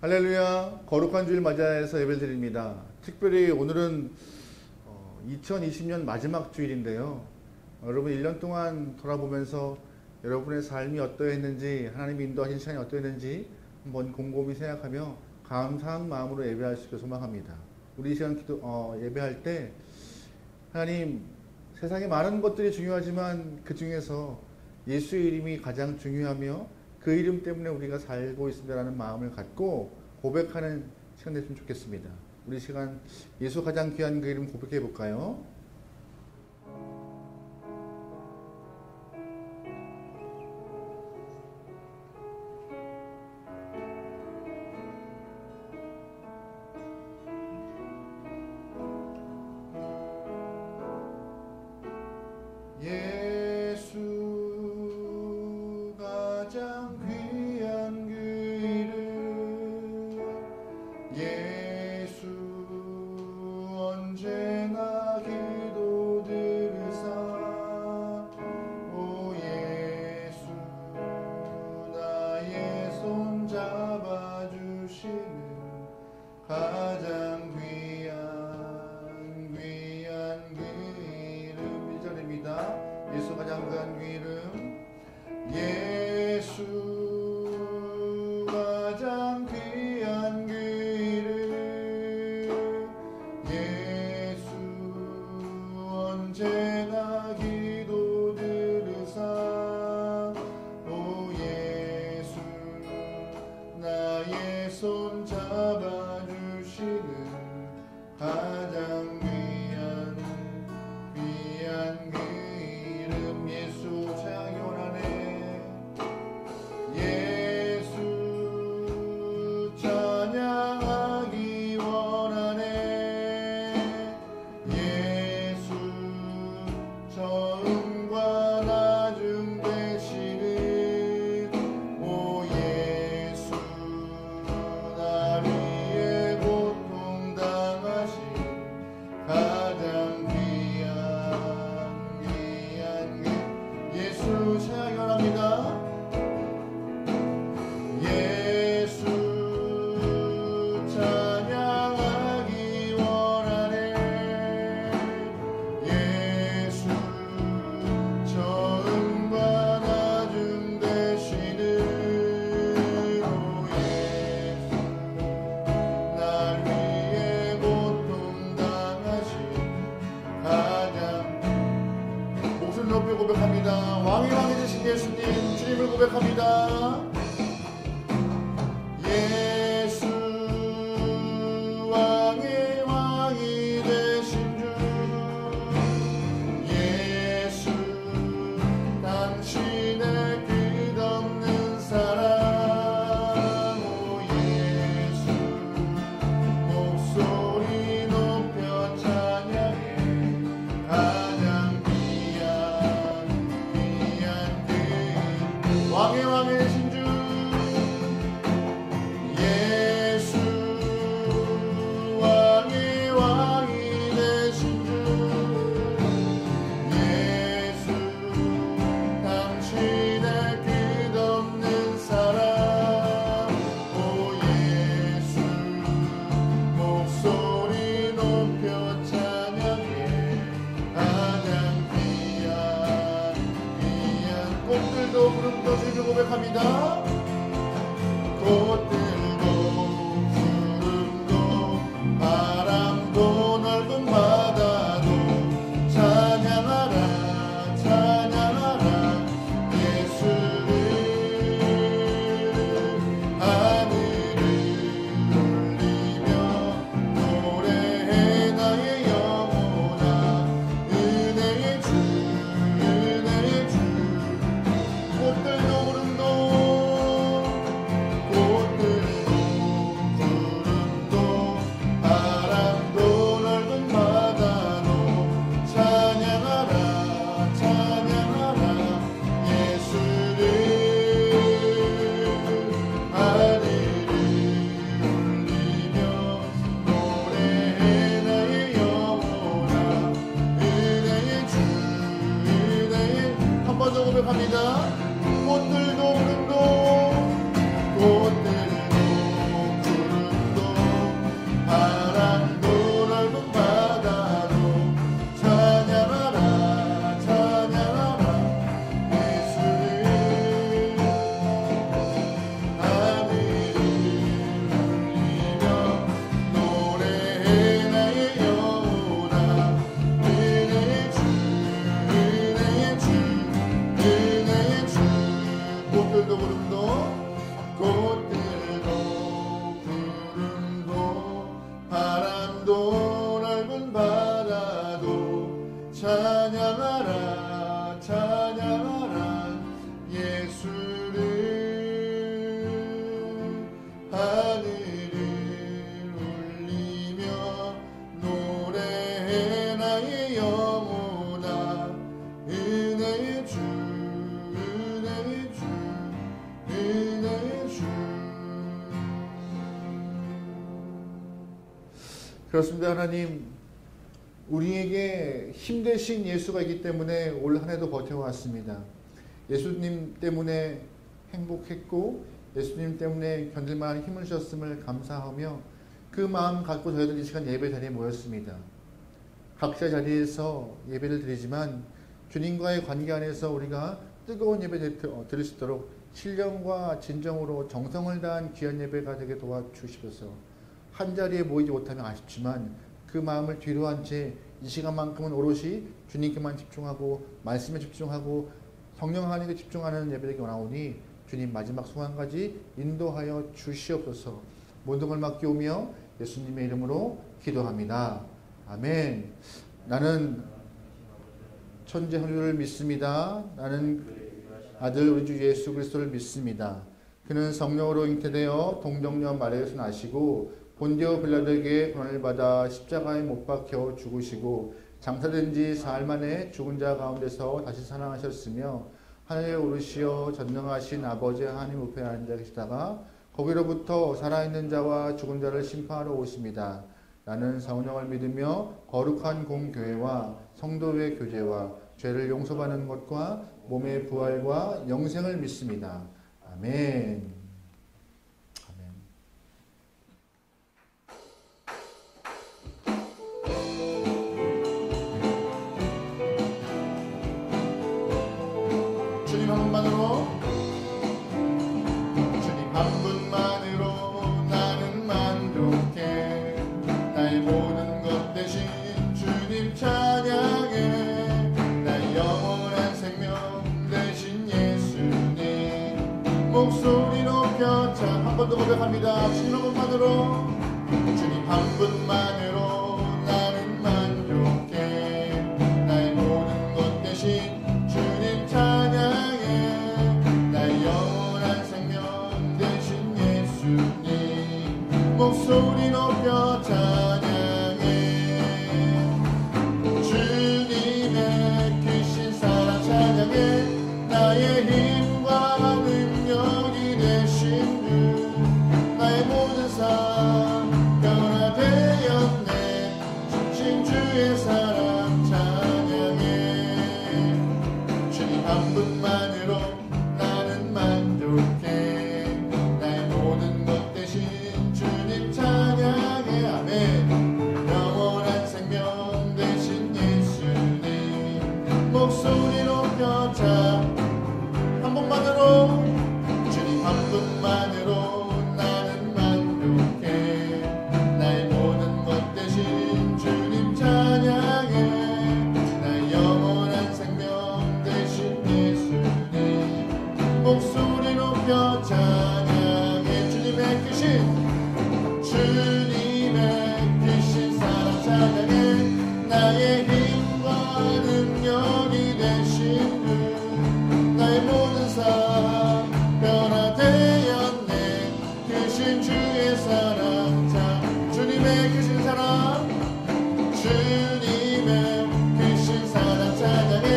할렐루야, 거룩한 주일 맞이해서 예배를 드립니다. 특별히 오늘은 2020년 마지막 주일인데요. 여러분 1년 동안 돌아보면서 여러분의 삶이 어떠했는지, 하나님이 인도하신 시간이 어떠했는지 한번 곰곰이 생각하며 감사한 마음으로 예배할 수 있기를 소망합니다. 우리 이 시간 예배할 때 하나님, 세상에 많은 것들이 중요하지만 그 중에서 예수의 이름이 가장 중요하며 그 이름 때문에 우리가 살고 있습니다라는 마음을 갖고 고백하는 시간 됐으면 좋겠습니다. 우리 시간 예수 가장 귀한 그 이름 고백해 볼까요? 가장 귀한 그 이름 1절입니다. 예수 가장 귀한 그 이름, 예수 가장 귀한 그 이름, 예수 언제나 기도 들으사, 오 예수 나의 손 잡아 가장 귀한 그 이름, 예수 찬양하기 원하네. 예수 찬양하기 원하네. 예수 처음과 나중 되시는 오 예수 나 위에 고통 당하신 가장 귀한 예수 찬양이 원합니다. 예수 찬양하기 원하네. 예수 처음과 나중 되시는 오 예수 날 위해 고통 당하신 가장 목소리 높여 고백합니다. 왕이 되신 예수님, 주님을 고백합니다. 예수 왕이 되신 주, 예수 당신의 끝없는 사랑, 오 예수 목소리 높여 찬양해 가장 귀한 그 왕의 되신 주, 예수 왕이 되신 주, 예수 당신의 끝없는 사랑, 오 예수 목소리 높여 찬양해 가장 귀한 꽃들도 구름도 주님을 고백합니다. 꽃들도 구름도 바람도 넓은 바다도 찬양하라 찬양하라 예수를, 하늘을 울리며 노래해 나의 영혼아, 은혜의 주 꽃들도 구름도 바람도 넓은 바다도 찬양하라 찬양하라 예수를, 하늘을 울리며 노래해 나의 영혼아, 은혜의 주 한 번 더 고백합니다. 꽃들도 구름도 꽃들도 주, 은혜의 주, 은혜의 주. 그렇습니다. 하나님, 우리에게 힘되신 예수가 있기 때문에 올 한 해도 버텨왔습니다. 예수님 때문에 행복했고 예수님 때문에 견딜만한 힘을 주셨음을 감사하며 그 마음 갖고 저희들 이 시간 예배 자리에 모였습니다. 각자 자리에서 예배를 드리지만 주님과의 관계 안에서 우리가 뜨거운 예배 드릴 수 있도록 신령과 진정으로 정성을 다한 귀한 예배가 되게 도와주시옵소서. 한 자리에 모이지 못하면 아쉽지만 그 마음을 뒤로 한 채 이 시간만큼은 오롯이 주님께만 집중하고 말씀에 집중하고 성령 하나님께 집중하는 예배되기 원하오니 주님 마지막 순간까지 인도하여 주시옵소서. 모든 걸 맡기오며 예수님의 이름으로 기도합니다. 아멘. 나는 천재 하늘을 믿습니다. 나는 아들 우리 주 예수 그리스도를 믿습니다. 그는 성령으로 잉태되어 동정녀 마리아에서 나시고 본디오 빌라도에게 고난을 받아 십자가에 못 박혀 죽으시고 장사된 지 사흘 만에 죽은 자 가운데서 다시 살아나셨으며 하늘에 오르시어 전능하신 아버지 하나님 우편에 앉아 계시다가 거기로부터 살아있는 자와 죽은 자를 심판하러 오십니다. 나는 성령을 믿으며 거룩한 공교회와 성도의 교제와 죄를 용서받는 것과 몸의 부활과 영생을 믿습니다. 아멘. 주님 한 분만으로 나는 만족해. 나의 모든 것 대신 주님 찬양해. 나의 영원한 생명 대신 예수님 목소리 높여 한 번 더 고백합니다. 주님 한 분만으로, 주님 한 분만으로 나는 만족해. 나의 모든 것 대신 주님 찬양해. 나의 영원한 생명 대신 예수님 목소리 높여 찬양해. 주님의 크신 사랑 찬양해. 나의 힘과 능력이 되신 주 나의 모든 삶 변화되었네. 지친 주의 사랑 찬양해. 주님 한 분만으로 나는 만족해. 나의 모든 것 대신 주님 찬양해. 아멘. 영원한 생명 대신 예수님 목소리 높여 한 분만으로, 주님 한 분만으로 나는 만족해. 나의 모든 것 대신 주님 찬양해. 나의 영원한 생명 대신 예수님 목소리 높여 찬양해. 주님의 크신 사랑 찬양해. 나의 힘과 능력이 되신 주 나의 모든 삶 변화되었네. 크신 주의 사랑 주님의 크신 사랑, 주님의 크신 사랑 찬양해.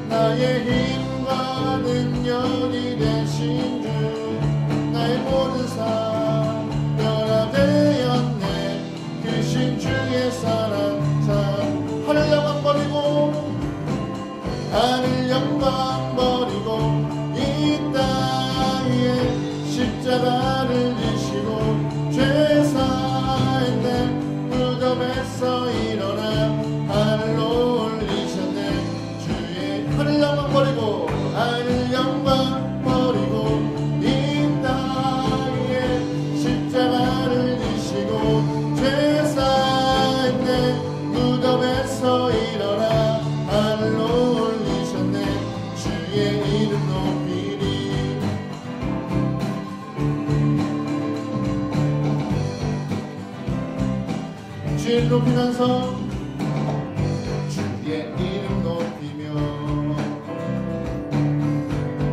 나의 힘과 능력이 되신 주 나의 모든 삶 변화되었네. 크신 주의 사랑 하늘 영광 버리고 하늘 영광 버리고 이 땅에 십자가를 지시고 죄 사했네. 무덤에서 일어나 하늘로 올리셨네. 주의 하늘 영광 버리고 하늘 영광 버리고 이 땅에 십자가를 지시고 죄 사했네. 무덤에서 일어나 하늘로 올리셨네. 주의 이름 높이리. 주의 높이면서 주의 이름 높이며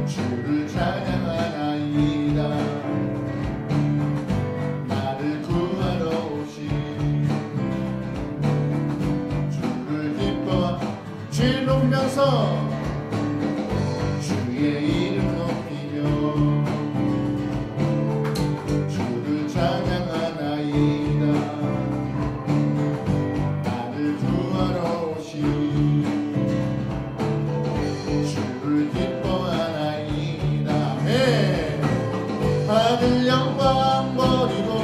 주를 찬양하나이다. 나를 구하러 오신 주를 기뻐 주의 높이면서 주를 기뻐하나이다. 아멘. 하늘 영광 버리고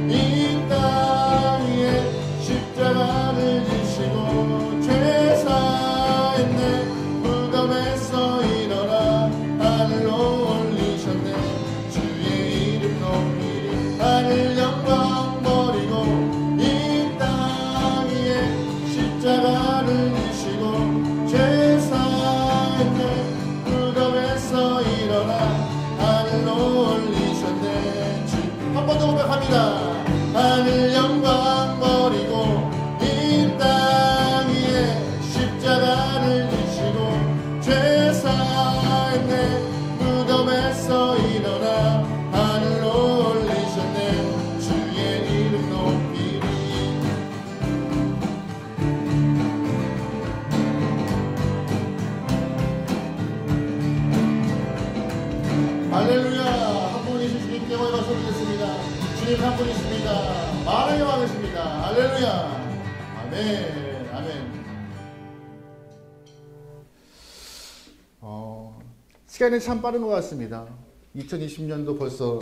이 땅 위에 십자가를 지시고 죄 사했네. 무덤에서 일어나 하늘로 올리셨네. 주의 이름 높이리. 하늘 영광 버리고 이 땅 위에 십자가를 지시고 죄 사했네. 무덤에서 일어나 하늘로 올리셨네. 한 번 더 고백합니다. 하늘 영광 버리고 이 땅 위에 십자가를 지시고 죄 사했네. 무덤에서 일어나 하늘로 올리셨네. 주의 이름 높이리. 할렐루야. 한 분이신 주님께 올려서 드리겠습니다. 주님 한 분이십니다. 만왕의 왕이십니다. 할렐루야. 아멘. 아멘. 시간이 참 빠른 것 같습니다. 2020년도 벌써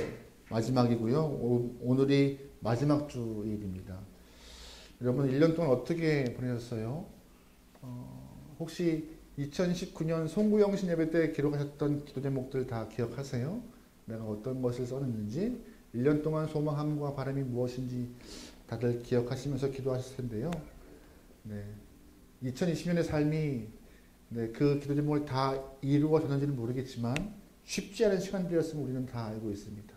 마지막이고요. 오늘이 마지막 주일입니다. 여러분 1년 동안 어떻게 보내셨어요? 혹시 2019년 송구영신 예배 때 기록하셨던 기도 제목들 다 기억하세요? 내가 어떤 것을 써놨는지, 1년 동안 소망함과 바람이 무엇인지 다들 기억하시면서 기도하실 텐데요. 네, 2020년의 삶이 그 기도 제목을 다 이루어졌는지는 모르겠지만 쉽지 않은 시간들이었음을 우리는 다 알고 있습니다.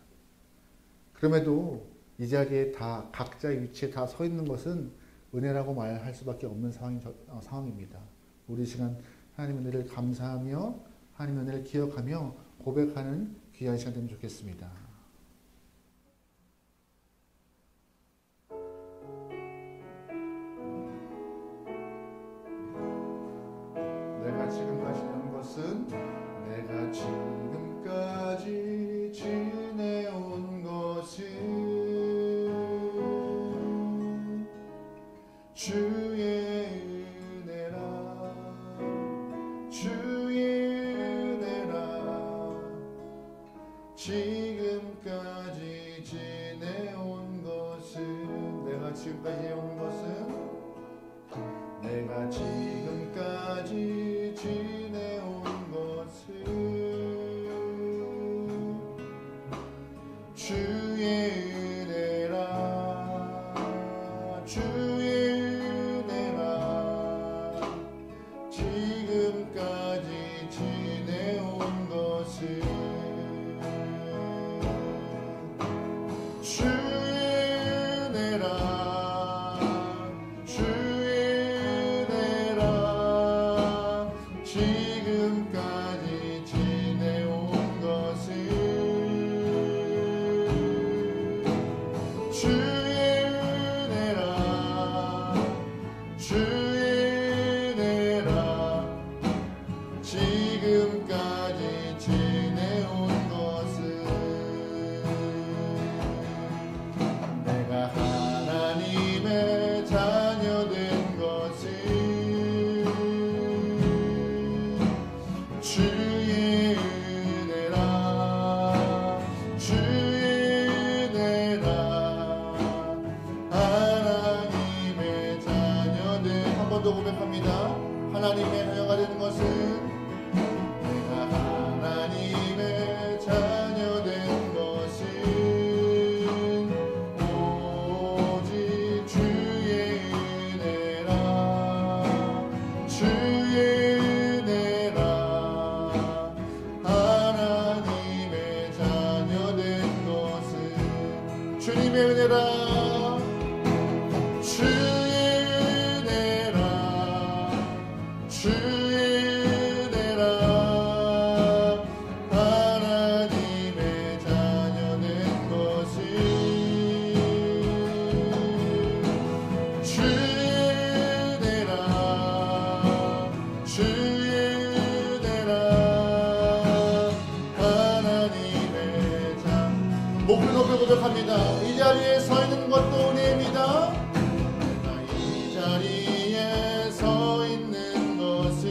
그럼에도 이 자리에 다 각자의 위치에 다 서 있는 것은 은혜라고 말할 수밖에 없는 상황입니다. 우리 시간 하나님의 은혜를 감사하며 하나님의 은혜를 기억하며 고백하는 귀한 시간 되면 좋겠습니다. 내가 지금까지 한 것은 내가 지금까지 지내온 것은 주의 은혜라. 주의 은혜라. 지금까지 지내온 것은 내가 지금까지 해온 것은 내가 지금까지 지내온 것은 주의 은혜라. 주의 은혜라. 지금까지 지내온 것은 주의 은혜라. 주의 은혜라. 지금까지 지내온 것은 주의 은혜라. 주의 은혜라. 지금까지 지내온 것은 내가 하나님의 자녀 된 것은 주의 은혜라. 주의 은혜라. 하나님의 자녀 된 한 번 더 고백합니다. 하나님의 자녀가 되는 것은 내가 하나님의 자녀 된 것은 오직 주의 은혜라. 주의 은혜라. 하나님의 자녀 된 것은 주님의 은혜라. 주의 은혜라. 주의 은혜라. 하나님의 자녀 된 것은 주의 은혜라. 주의 은혜라. 하나님의 자녀. 목을 높여 고백합니다. 이 자리에 서 있는 것도 은혜입니다. 내가 이 자리에 서 있는 것은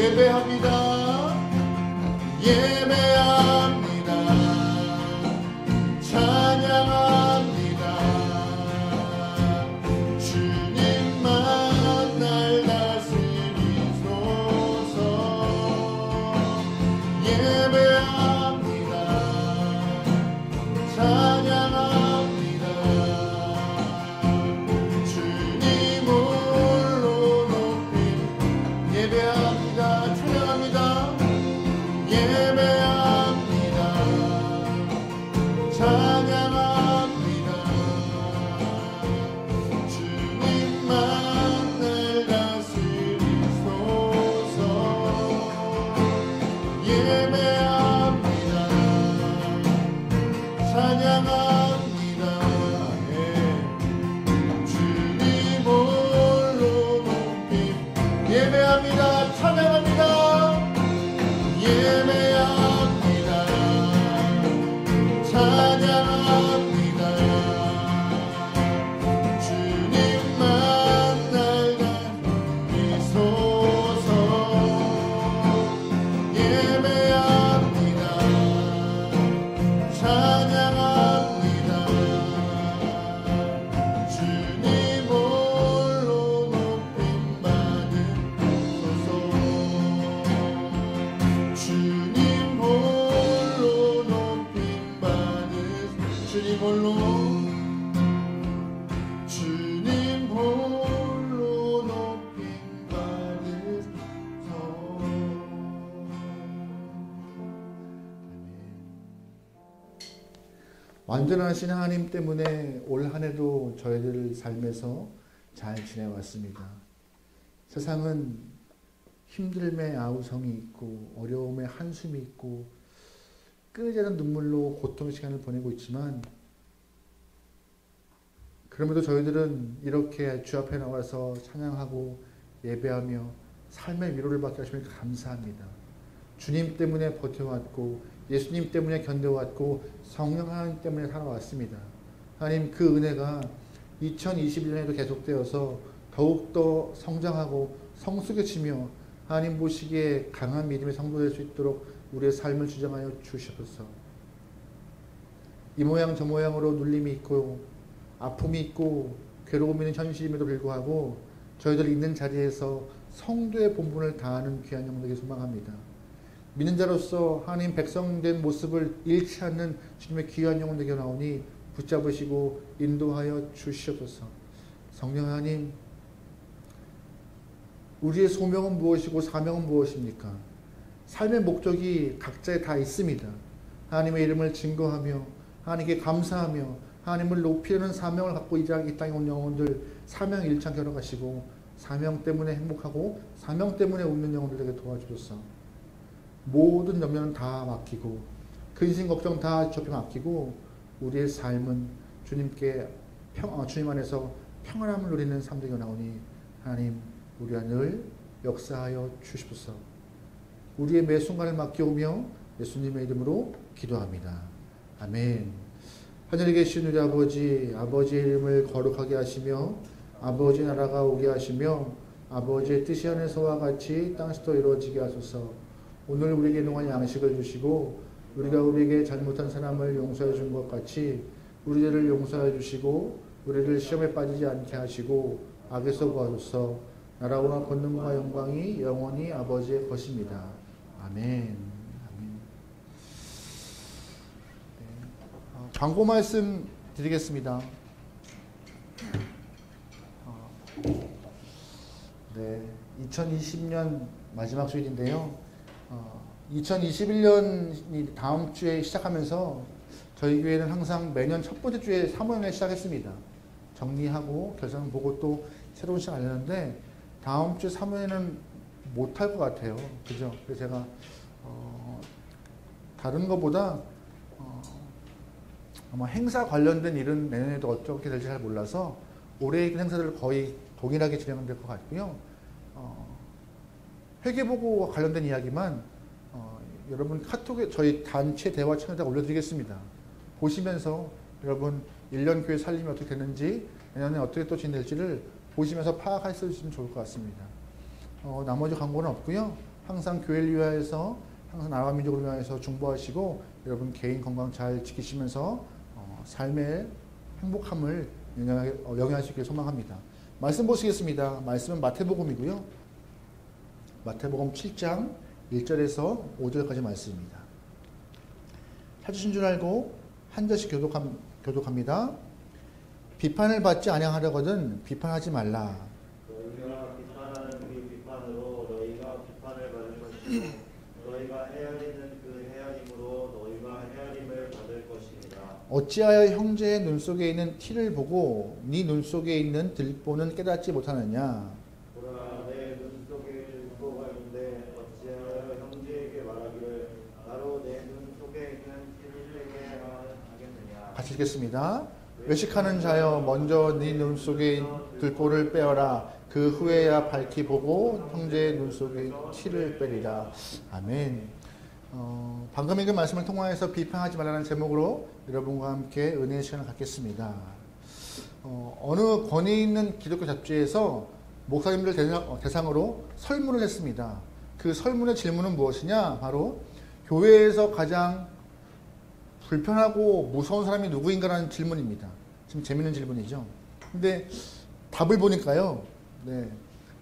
예배합니다. 예배합니다. 찬양합니다. 주님만 날 다스리소서. 예배합니다. 찬양합니다. 주님 홀로 높임 예배합니다. 찬양합니다. 예배합니다. 찬양합니다. 주님만 날 다스리소서. 예배합니다. 찬양합니다. 예. 주님 홀로 높임 예배합니다. 찬양합니다. 예배합니다. 찬양합니다. 주님만 날 다스리소서. 예배합니다. 찬양합니다. 주님 홀로 높임 받으소서. 주님 홀로 높임 받으소서. 주님 홀로 주님 홀로 높임 받으소서. 완전하신 하나님 때문에 올 한 해도 저희들 삶에서 잘 지내왔습니다. 세상은 힘듦의 아우성이 있고 어려움의 한숨이 있고 끊이지 않는 눈물로 고통의 시간을 보내고 있지만 그럼에도 저희들은 이렇게 주 앞에 나와서 찬양하고 예배하며 삶의 위로를 받게 하시면 감사합니다. 주님 때문에 버텨왔고 예수님 때문에 견뎌왔고 성령 하나님 때문에 살아왔습니다. 하나님 그 은혜가 2021년에도 계속되어서 더욱더 성장하고 성숙해지며 하나님 보시기에 강한 믿음의 성도 될 수 있도록 우리의 삶을 주장하여 주시옵소서. 이 모양 저 모양으로 눌림이 있고 아픔이 있고 괴로움이 있는 현실임에도 불구하고 저희들 있는 자리에서 성도의 본분을 다하는 귀한 영광을 소망합니다. 믿는 자로서 하나님 백성된 모습을 잃지 않는 주님의 귀한 영혼 되게 나오니 붙잡으시고 인도하여 주시옵소서. 성령 하나님, 우리의 소명은 무엇이고 사명은 무엇입니까? 삶의 목적이 각자에 다 있습니다. 하나님의 이름을 증거하며 하나님께 감사하며 하나님을 높이려는 사명을 갖고 이 땅에 온 영혼들 사명 일창 결어가시고 사명 때문에 행복하고 사명 때문에 웃는 영혼들에게 도와주소서. 모든 염려는 다 맡기고 근심 걱정 다 주 앞에 맡기고 우리의 삶은 주님께 주님 안에서 평안함을 누리는 삶 되게 나오니 하나님 우리 안을 역사하여 주시옵소서. 우리의 매 순간을 맡겨오며 예수님의 이름으로 기도합니다. 아멘. 하늘에 계신 우리 아버지, 아버지의 이름을 거룩하게 하시며 아버지 나라가 오게 하시며 아버지의 뜻이 하늘에서와 같이 땅에서도 이루어지게 하소서. 오늘 우리에게 농한 양식을 주시고 우리가 우리에게 잘못한 사람을 용서해 준 것 같이 우리들을 용서해 주시고 우리를 시험에 빠지지 않게 하시고 악에서 구하소서. 나라와 권능과 영광이 영원히 아버지의 것입니다. 아멘. 아멘. 광고 말씀 드리겠습니다. 네, 2020년 마지막 주일인데요. 2021년이 다음 주에 시작하면서 저희 교회는 항상 매년 첫 번째 주에 사모행을 시작했습니다. 정리하고 결산 보고 또 새로운 시간 알렸는데 다음 주 사모행은 못할 것 같아요. 그죠? 그래서 제가 다른 것보다 아마 행사 관련된 일은 내년에도 어떻게 될지 잘 몰라서 올해 있는 행사들을 거의 동일하게 진행될 것 같고요. 회계보고와 관련된 이야기만 여러분 카톡에 저희 단체 대화 채널에다 올려드리겠습니다. 보시면서 여러분 1년 교회 살림이 어떻게 되는지 내년에 어떻게 또 진행될지를 보시면서 파악하시면 좋을 것 같습니다. 나머지 광고는 없고요. 항상 교회를 위하여서 항상 나라와 민족을 위하여서 중보하시고 여러분 개인 건강 잘 지키시면서 삶의 행복함을 영위할 수 있기를 소망합니다. 말씀 보시겠습니다. 말씀은 마태복음이고요. 마태복음 7장 1절에서 5절까지 말씀입니다. 찾으신 줄 알고 한 절씩 교독합니다. 비판을 받지 아니하려거든 비판하지 말라. 너희가 비판하는 그 비판으로 너희가 비판을 받을 것이고 너희가 헤아리는 그 헤아림으로 너희가 헤아림을 받을 것이니라. 어찌하여 형제의 눈 속에 있는 티를 보고 네 눈 속에 있는 들보는 깨닫지 못하느냐. 보라 내 눈 속에 들보가 있는데 어찌하여 형제에게 말하기를 나로 내 눈 속에 있는 티를 내게 하겠느냐. 같이 읽겠습니다. 외식하는 자여 먼저 네 눈 속에 들보를 빼어라. 그 후에야 밝히 보고 형제의 눈 속에 티를 빼리라. 아멘. 방금 읽은 말씀을 통하여서 비판하지 말라는 제목으로 여러분과 함께 은혜의 시간을 갖겠습니다. 어느 권위 있는 기독교 잡지에서 목사님들 대상으로 설문을 했습니다. 그 설문의 질문은 무엇이냐? 바로 교회에서 가장 불편하고 무서운 사람이 누구인가라는 질문입니다. 지금 재밌는 질문이죠. 근데 답을 보니까요.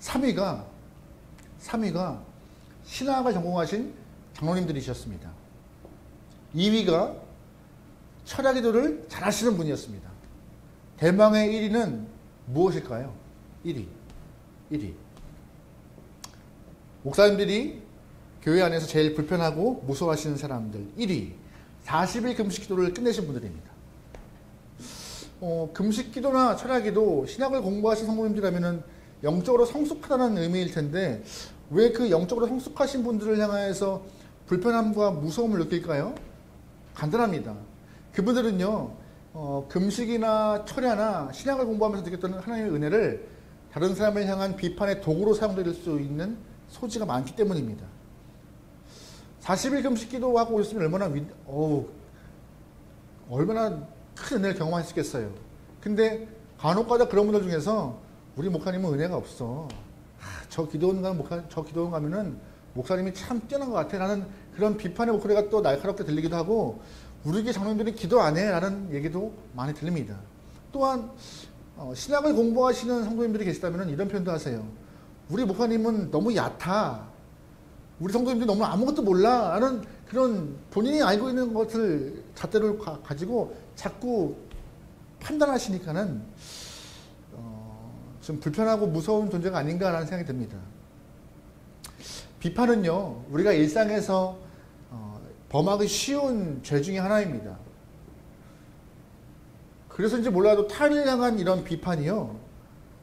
3위가 신학을 전공하신 장로님들이셨습니다. 2위가 철학기도를 잘하시는 분이었습니다. 대망의 1위는 무엇일까요? 1위. 목사님들이 교회 안에서 제일 불편하고 무서워하시는 사람들 1위. 40일 금식기도를 끝내신 분들입니다. 금식기도나 철학기도 신학을 공부하신 성도님들이라면 영적으로 성숙하다는 의미일 텐데 왜 그 영적으로 성숙하신 분들을 향하여서 불편함과 무서움을 느낄까요? 간단합니다. 그분들은요, 금식이나 철야나 신학을 공부하면서 느꼈던 하나님의 은혜를 다른 사람을 향한 비판의 도구로 사용될 수 있는 소지가 많기 때문입니다. 40일 금식 기도하고 있으면 얼마나 큰 은혜를 경험하셨겠어요. 근데 간혹가다 그런 분들 중에서 우리 목사님은 은혜가 없어. 저 기도원 가면은 목사님이 참 뛰어난 것 같아. 라는 그런 비판의 목소리가 또 날카롭게 들리기도 하고 우리 교회 장로님들이 기도 안 해. 라는 얘기도 많이 들립니다. 또한 신학을 공부하시는 성도님들이 계시다면 이런 표현도 하세요. 우리 목사님은 너무 얕아. 우리 성도님들이 너무 아무것도 몰라. 라는 그런 본인이 알고 있는 것을 잣대를 가지고 자꾸 판단하시니까는 좀 불편하고 무서운 존재가 아닌가라는 생각이 듭니다. 비판은요, 우리가 일상에서 범하기 쉬운 죄 중에 하나입니다. 그래서인지 몰라도 타인을 향한 이런 비판이요,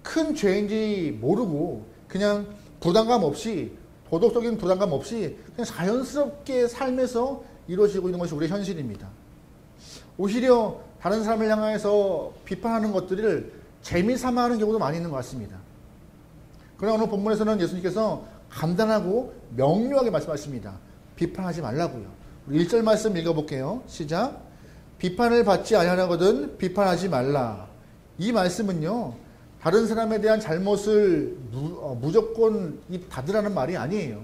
큰 죄인지 모르고 그냥 부담감 없이, 도덕적인 부담감 없이 그냥 자연스럽게 삶에서 이루어지고 있는 것이 우리의 현실입니다. 오히려 다른 사람을 향해서 비판하는 것들을 재미삼아 하는 경우도 많이 있는 것 같습니다. 그러나 오늘 본문에서는 예수님께서 간단하고 명료하게 말씀하십니다. 비판하지 말라고요. 우리 1절 말씀 읽어볼게요. 시작. 비판을 받지 아니하거든 비판하지 말라. 이 말씀은요, 다른 사람에 대한 잘못을 무조건 입 닫으라는 말이 아니에요.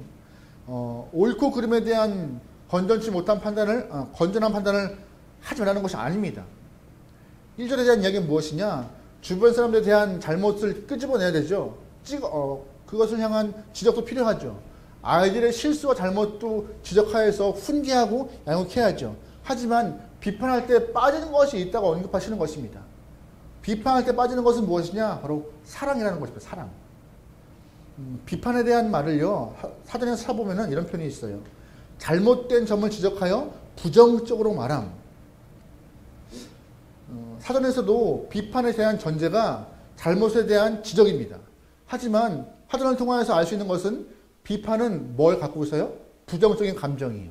옳고 그름에 대한 건전한 판단을 하지 말라는 것이 아닙니다. 1절에 대한 이야기는 무엇이냐? 주변 사람들에 대한 잘못을 끄집어내야 되죠. 그것을 향한 지적도 필요하죠. 아이들의 실수와 잘못도 지적하여서 훈계하고 양육해야죠. 하지만 비판할 때 빠지는 것이 있다고 언급하시는 것입니다. 비판할 때 빠지는 것은 무엇이냐? 바로 사랑이라는 것입니다. 사랑. 비판에 대한 말을요, 사전에서 찾아보면 이런 표현이 있어요. 잘못된 점을 지적하여 부정적으로 말함. 사전에서도 비판에 대한 전제가 잘못에 대한 지적입니다. 하지만 사전을 통하여서 알 수 있는 것은 비판은 뭘 갖고 있어요? 부정적인 감정이에요.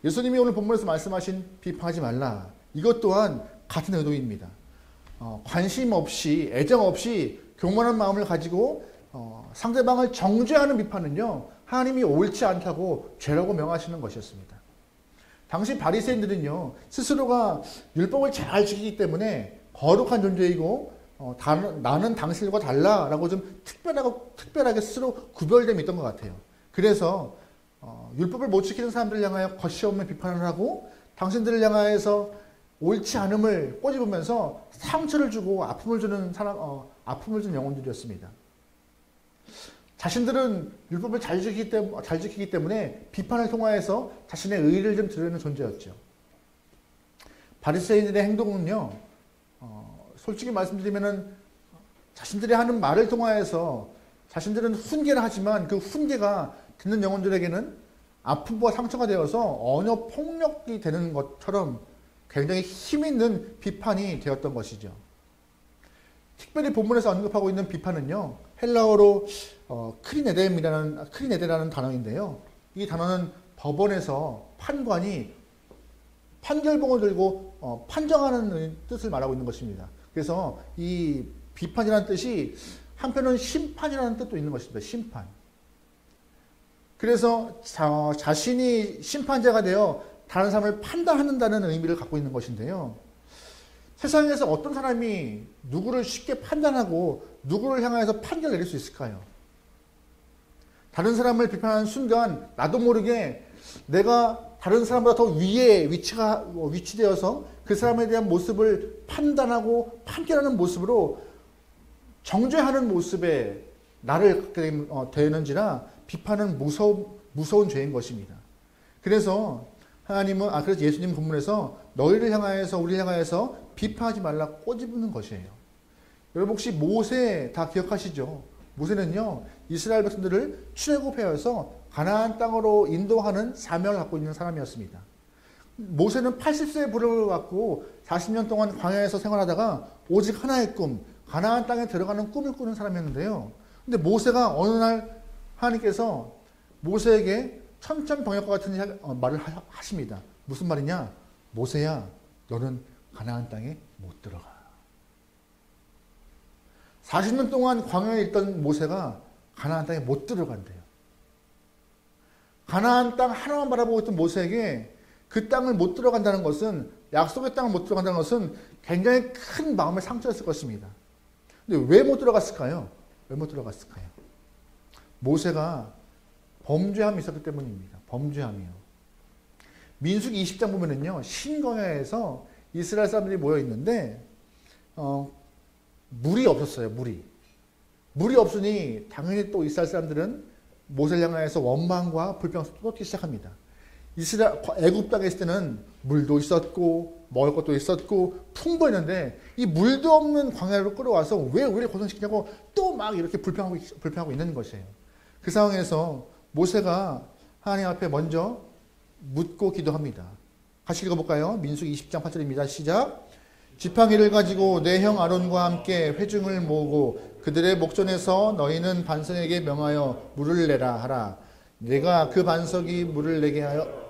예수님이 오늘 본문에서 말씀하신 비판하지 말라. 이것 또한 같은 의도입니다. 관심 없이, 애정 없이 교만한 마음을 가지고 상대방을 정죄하는 비판은요, 하나님이 옳지 않다고 죄라고 명하시는 것이었습니다. 당시 바리새인들은요, 스스로가 율법을 잘 지키기 때문에 거룩한 존재이고 나는 당신과 달라라고 좀 특별하게 스스로 구별됨이 있던 것 같아요. 그래서 율법을 못 지키는 사람들을 향하여 겉이 없는 비판을 하고 당신들을 향하여서 옳지 않음을 꼬집으면서 상처를 주고 아픔을 주는 아픔을 준 영혼들이었습니다. 자신들은 율법을 잘 지키기 때문에 비판을 통하여서 자신의 의의를 좀 드러내는 존재였죠. 바리새인들의 행동은요, 솔직히 말씀드리면은 자신들이 하는 말을 통하여서 자신들은 훈계를 하지만 그 훈계가 듣는 영혼들에게는 아픔과 상처가 되어서 언어 폭력이 되는 것처럼 굉장히 힘있는 비판이 되었던 것이죠. 특별히 본문에서 언급하고 있는 비판은요, 헬라어로 크리네데라는 단어인데요. 이 단어는 법원에서 판관이 판결봉을 들고 판정하는 뜻을 말하고 있는 것입니다. 그래서 이 비판이라는 뜻이 한편은 심판이라는 뜻도 있는 것입니다. 심판. 그래서 자신이 심판자가 되어 다른 사람을 판단한다는 의미를 갖고 있는 것인데요. 세상에서 어떤 사람이 누구를 쉽게 판단하고 누구를 향해서 판결을 내릴 수 있을까요? 다른 사람을 비판하는 순간 나도 모르게 내가 다른 사람보다 더 위에 위치되어서 그 사람에 대한 모습을 판단하고 판결하는 모습으로 정죄하는 모습에 나를 갖게 되는지라 비판은 무서운 죄인 것입니다. 그래서 그래서 예수님 본문에서 너희를 향하여서 우리를 향하여서 비판하지 말라 꼬집는 것이에요. 여러분 혹시 모세 다 기억하시죠? 모세는요, 이스라엘 백성들을 출애굽하여서 가나안 땅으로 인도하는 사명을 갖고 있는 사람이었습니다. 모세는 80세에 부름을 받고 40년 동안 광야에서 생활하다가 오직 하나의 꿈, 가나안 땅에 들어가는 꿈을 꾸는 사람이었는데요. 근데 모세가 어느 날 하나님께서 모세에게 천천병역과 같은 말을 하십니다. 무슨 말이냐? 모세야, 너는 가나안 땅에 못 들어가. 40년 동안 광야에 있던 모세가 가나안 땅에 못 들어간대요. 가나안 땅 하나만 바라보고 있던 모세에게 그 땅을 못 들어간다는 것은, 약속의 땅을 못 들어간다는 것은 굉장히 큰 마음의 상처였을 것입니다. 근데 왜 못 들어갔을까요? 왜 못 들어갔을까요? 모세가 범죄함이 있었기 때문입니다. 범죄함이요. 민수기 20장 보면은요, 신광야에서 이스라엘 사람들이 모여 있는데 물이 없었어요. 물이 없으니 당연히 또 이스라엘 사람들은 모세를 향하여서 원망과 불평을 쏟기 시작합니다. 애굽 땅에 있을 때는 물도 있었고 먹을 것도 있었고 풍부했는데 이 물도 없는 광야로 끌어와서 왜 우리를 고생시키냐고 또 막 이렇게 불평하고 있는 것이에요. 그 상황에서 모세가 하나님 앞에 먼저 묻고 기도합니다. 같이 읽어볼까요? 민수기 20장 8절입니다. 시작. 지팡이를 가지고 내 형 아론과 함께 회중을 모으고 그들의 목전에서 너희는 반석에게 명하여 물을 내라 하라. 내가 그 반석이 물을 내게 하여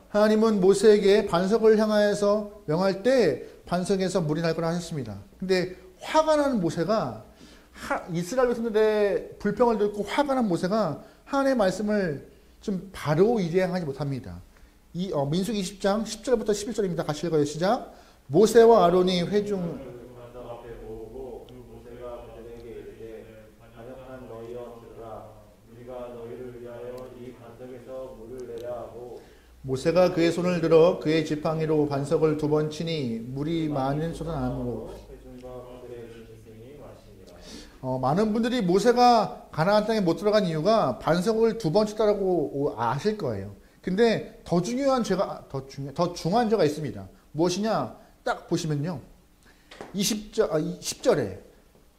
하나님은 모세에게 반석을 향하여서 명할 때 반석에서 물이 날 거라 하셨습니다. 근데 화가 나는 모세가 이스라엘 백성들의 불평을 듣고 화가 난 모세가 하나님의 말씀을 좀 바로 이행하지 못합니다. 민수기 20장 10절부터 11절입니다. 같이 읽어요. 시작. 모세와 아론이 회중 모세가 그의 손을 들어 그의 지팡이로 반석을 2번 치니 물이 많은 쏟아나므로 많은 분들이 모세가 가나안 땅에 못 들어간 이유가 반석을 2번 쳤다라고 아실 거예요. 근데 더 중요한 죄가 있습니다. 무엇이냐? 딱 보시면요. 10절에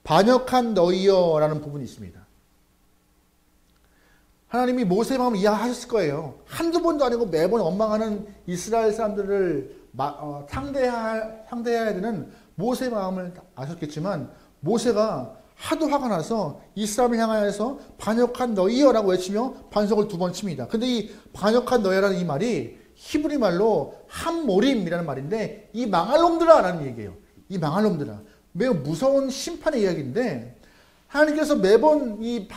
반역한 너희여라는 부분이 있습니다. 하나님이 모세의 마음을 이해하셨을 거예요. 한두 번도 아니고 매번 원망하는 이스라엘 사람들을 상대해야 되는 모세의 마음을 아셨겠지만 모세가 하도 화가 나서 이스라엘을 향하여서 반역한 너희여라고 외치며 반석을 2번 칩니다. 근데 이 반역한 너희라는 이 말이 히브리 말로 함모림이라는 말인데 이 망할 놈들아 라는 얘기예요. 이 망할 놈들아. 매우 무서운 심판의 이야기인데 하나님께서 매번 이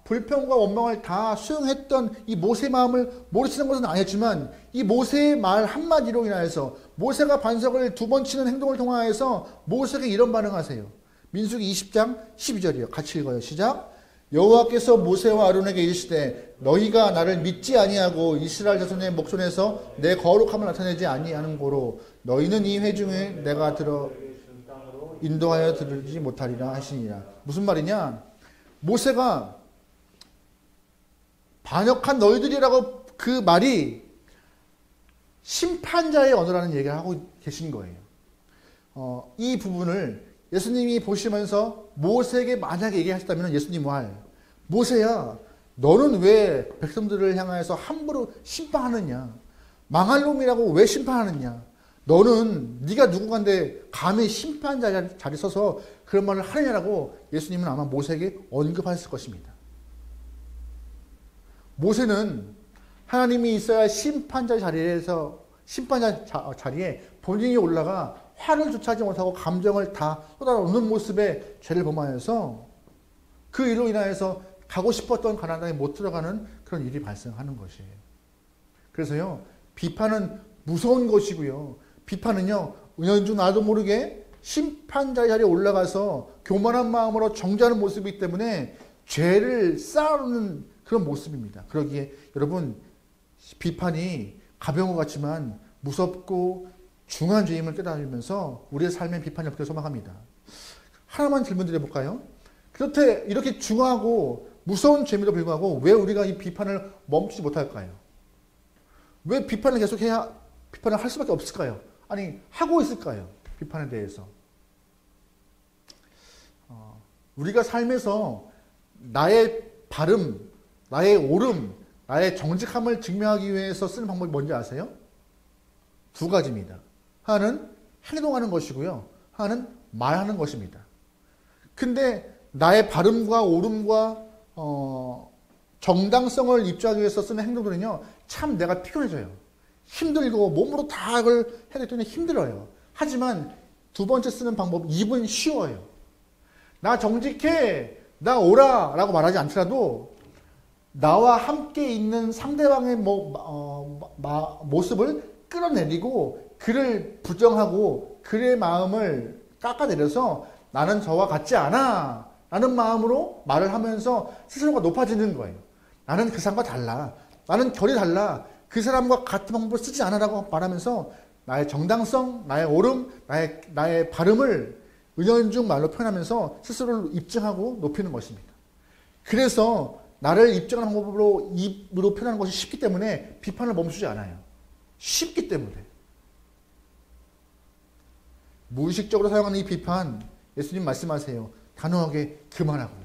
불평과 원망을 다 수용했던 이 모세의 마음을 모르시는 것은 아니었지만 이 모세의 말 한마디로 인하여서 모세가 반석을 2번 치는 행동을 통하여서 모세에게 이런 반응하세요. 민수기 20장 12절이요. 같이 읽어요. 시작. 여호와께서 모세와 아론에게 이르시되 너희가 나를 믿지 아니하고 이스라엘 자손의 목전에서 내 거룩함을 나타내지 아니하는 고로 너희는 이 회중에 내가 들어 준 땅으로 인도하여 들지 못하리라 하시니라. 무슨 말이냐? 모세가 반역한 너희들이라고 그 말이 심판자의 언어라는 얘기를 하고 계신 거예요. 이 부분을 예수님이 보시면서 모세에게 만약에 얘기하셨다면 예수님 말, 모세야 너는 왜 백성들을 향하여서 함부로 심판하느냐? 망할 놈이라고 왜 심판하느냐? 너는 네가 누군가인데 감히 심판자 자리에 서서 그런 말을 하느냐라고 예수님은 아마 모세에게 언급하셨을 것입니다. 모세는 하나님이 있어야 심판자 자리에 본인이 올라가 화를 주체하지 못하고 감정을 다 쏟아놓는 모습에 죄를 범하여서 그 일로 인하여서 가고 싶었던 가나안 땅에 못 들어가는 그런 일이 발생하는 것이에요. 그래서요, 비판은 무서운 것이고요. 비판은요, 은연중 나도 모르게 심판자의 자리에 올라가서 교만한 마음으로 정죄하는 모습이기 때문에 죄를 쌓아놓는 그런 모습입니다. 그러기에 여러분, 비판이 가벼운 것 같지만 무섭고 중요한 죄임을 깨달으면서 우리의 삶에 비판이 없기를 소망합니다. 하나만 질문 드려볼까요? 그렇게 이렇게 중요하고 무서운 죄임에도 불구하고 왜 우리가 이 비판을 멈추지 못할까요? 왜 비판을 계속해야 비판을 할 수밖에 없을까요? 아니, 하고 있을까요? 비판에 대해서. 우리가 삶에서 나의 바름, 나의 옳음, 나의 정직함을 증명하기 위해서 쓰는 방법이 뭔지 아세요? 두 가지입니다. 하나는 행동하는 것이고요. 하나는 말하는 것입니다. 근데 나의 바름과 옳음과 정당성을 입증하기 위해서 쓰는 행동들은요, 참 내가 피곤해져요. 힘들고 몸으로 다 그걸 해야 되기 때문에 힘들어요. 하지만 두 번째 쓰는 방법, 입은 쉬워요. 나 정직해, 나 옳아 라고 말하지 않더라도 나와 함께 있는 상대방의 모습을 끌어내리고 그를 부정하고 그의 마음을 깎아내려서 나는 저와 같지 않아 라는 마음으로 말을 하면서 스스로가 높아지는 거예요. 나는 그 사람과 달라. 나는 결이 달라. 그 사람과 같은 방법을 쓰지 않아 라고 말하면서 나의 정당성, 나의 옳음, 나의 발음을 은연중 말로 표현하면서 스스로를 입증하고 높이는 것입니다. 그래서 나를 입증하는 방법으로 입으로 표현하는 것이 쉽기 때문에 비판을 멈추지 않아요. 쉽기 때문에. 무의식적으로 사용하는 이 비판, 예수님 말씀하세요. 단호하게 그만하고요.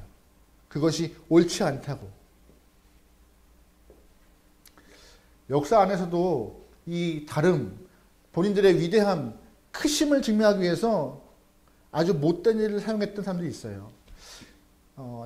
그것이 옳지 않다고. 역사 안에서도 이 다름, 본인들의 위대함, 크심을 증명하기 위해서 아주 못된 일을 사용했던 사람들이 있어요.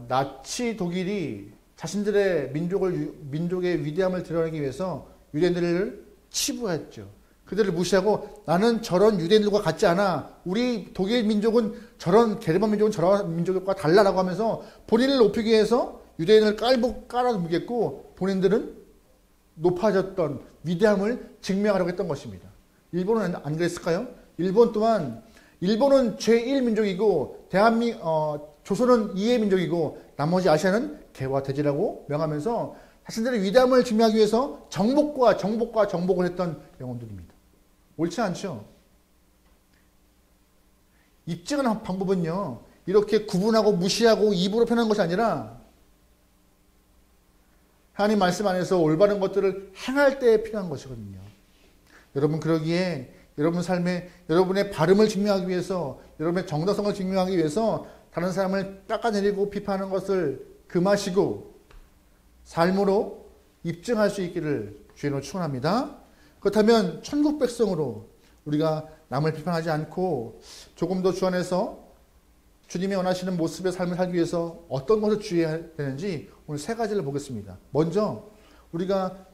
나치 독일이 자신들의 민족의 위대함을 드러내기 위해서 유대인들을 치부했죠. 그들을 무시하고 나는 저런 유대인들과 같지 않아. 우리 독일 민족은 저런 게르만 민족은 저런 민족과 달라라고 하면서 본인을 높이기 위해서 유대인을 깔아뭉갰고 본인들은 높아졌던 위대함을 증명하려고 했던 것입니다. 일본은 안 그랬을까요? 일본 또한 일본은 제1민족이고 조선은 2의 민족이고 나머지 아시아는 개와 돼지라고 명하면서 자신들의 위대함을 증명하기 위해서 정복을 했던 영혼들입니다. 옳지 않죠? 입증하는 방법은요, 이렇게 구분하고 무시하고 입으로 표현하는 것이 아니라 하나님 말씀 안에서 올바른 것들을 행할 때 필요한 것이거든요. 여러분, 그러기에 여러분 삶에 여러분의 발음을 증명하기 위해서, 여러분의 정당성을 증명하기 위해서 다른 사람을 깎아내리고 비판하는 것을 금하시고 삶으로 입증할 수 있기를 주님으로 축원합니다. 그렇다면 천국 백성으로 우리가 남을 비판하지 않고 조금 더 주 안에서 주님이 원하시는 모습의 삶을 살기 위해서 어떤 것을 주의해야 되는지 오늘 세 가지를 보겠습니다. 먼저 우리가